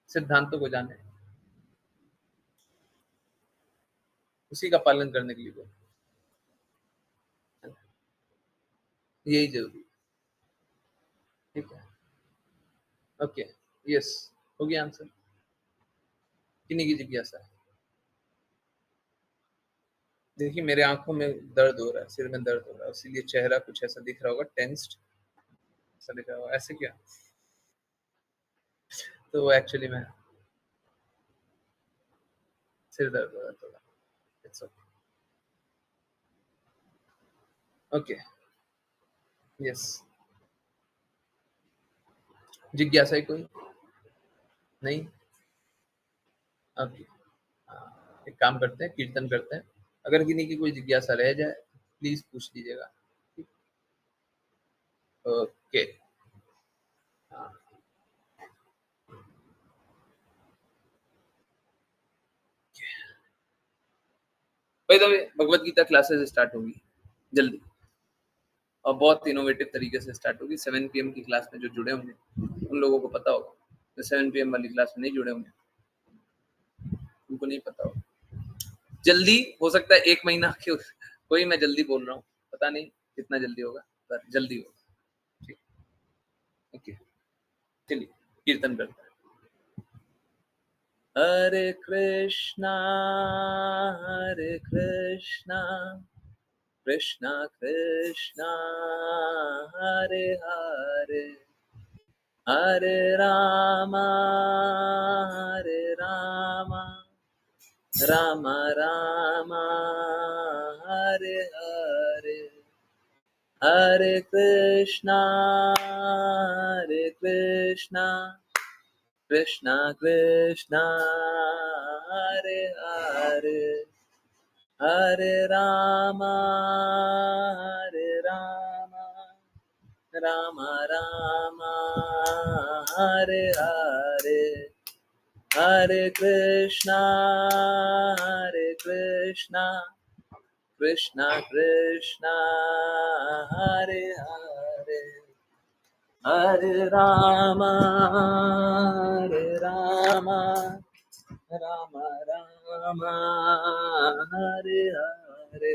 सिद्धांतों को जाने, उसी का पालन करने के लिए बोलो, यही जरूरी है। ठीक है, ओके, यस, हो गया आंसर। किन्हीं की जिज्ञासा है? देखिए, मेरे आंखों में दर्द हो रहा है, सिर में दर्द हो रहा है, इसीलिए चेहरा कुछ ऐसा दिख रहा होगा, टेंस्ड ऐसा दिख रहा होगा। ऐसे क्या? तो एक्चुअली में सिर दर्द हो रहा है थोड़ा। It's okay, yes. जिज्ञासा है कोई? नहीं? ओके, एक काम करते हैं, कीर्तन करते हैं। अगर किन्हीं की कोई जिज्ञासा रह जाए प्लीज पूछ लीजिएगा। ओके, हाँ, भाई तो भगवत गीता क्लासेस स्टार्ट होंगी जल्दी, और बहुत इनोवेटिव तरीके से स्टार्ट होगी। 7 PM की क्लास में जो जुड़े होंगे उन लोगों को पता होगा, जो 7 PM वाली क्लास में नहीं जुड़े होंगे उनको नहीं पता होगा। जल्दी हो सकता है 1 महीना के, कोई मैं जल्दी बोल रहा हूँ, पता नहीं कितना जल्दी होगा, पर जल्दी होगा। ठीक, ओके, चलिए कीर्तन करते हैं। हरे कृष्णा कृष्णा कृष्णा हरे हरे, हरे रामा राम राम हरे हरे, हरे कृष्णा कृष्णा कृष्णा हरे हरे, हरे राम राम राम हरे हरे, हरे कृष्णा कृष्णा कृष्णा हरे हरे, हरे राम राम राम हरे हरे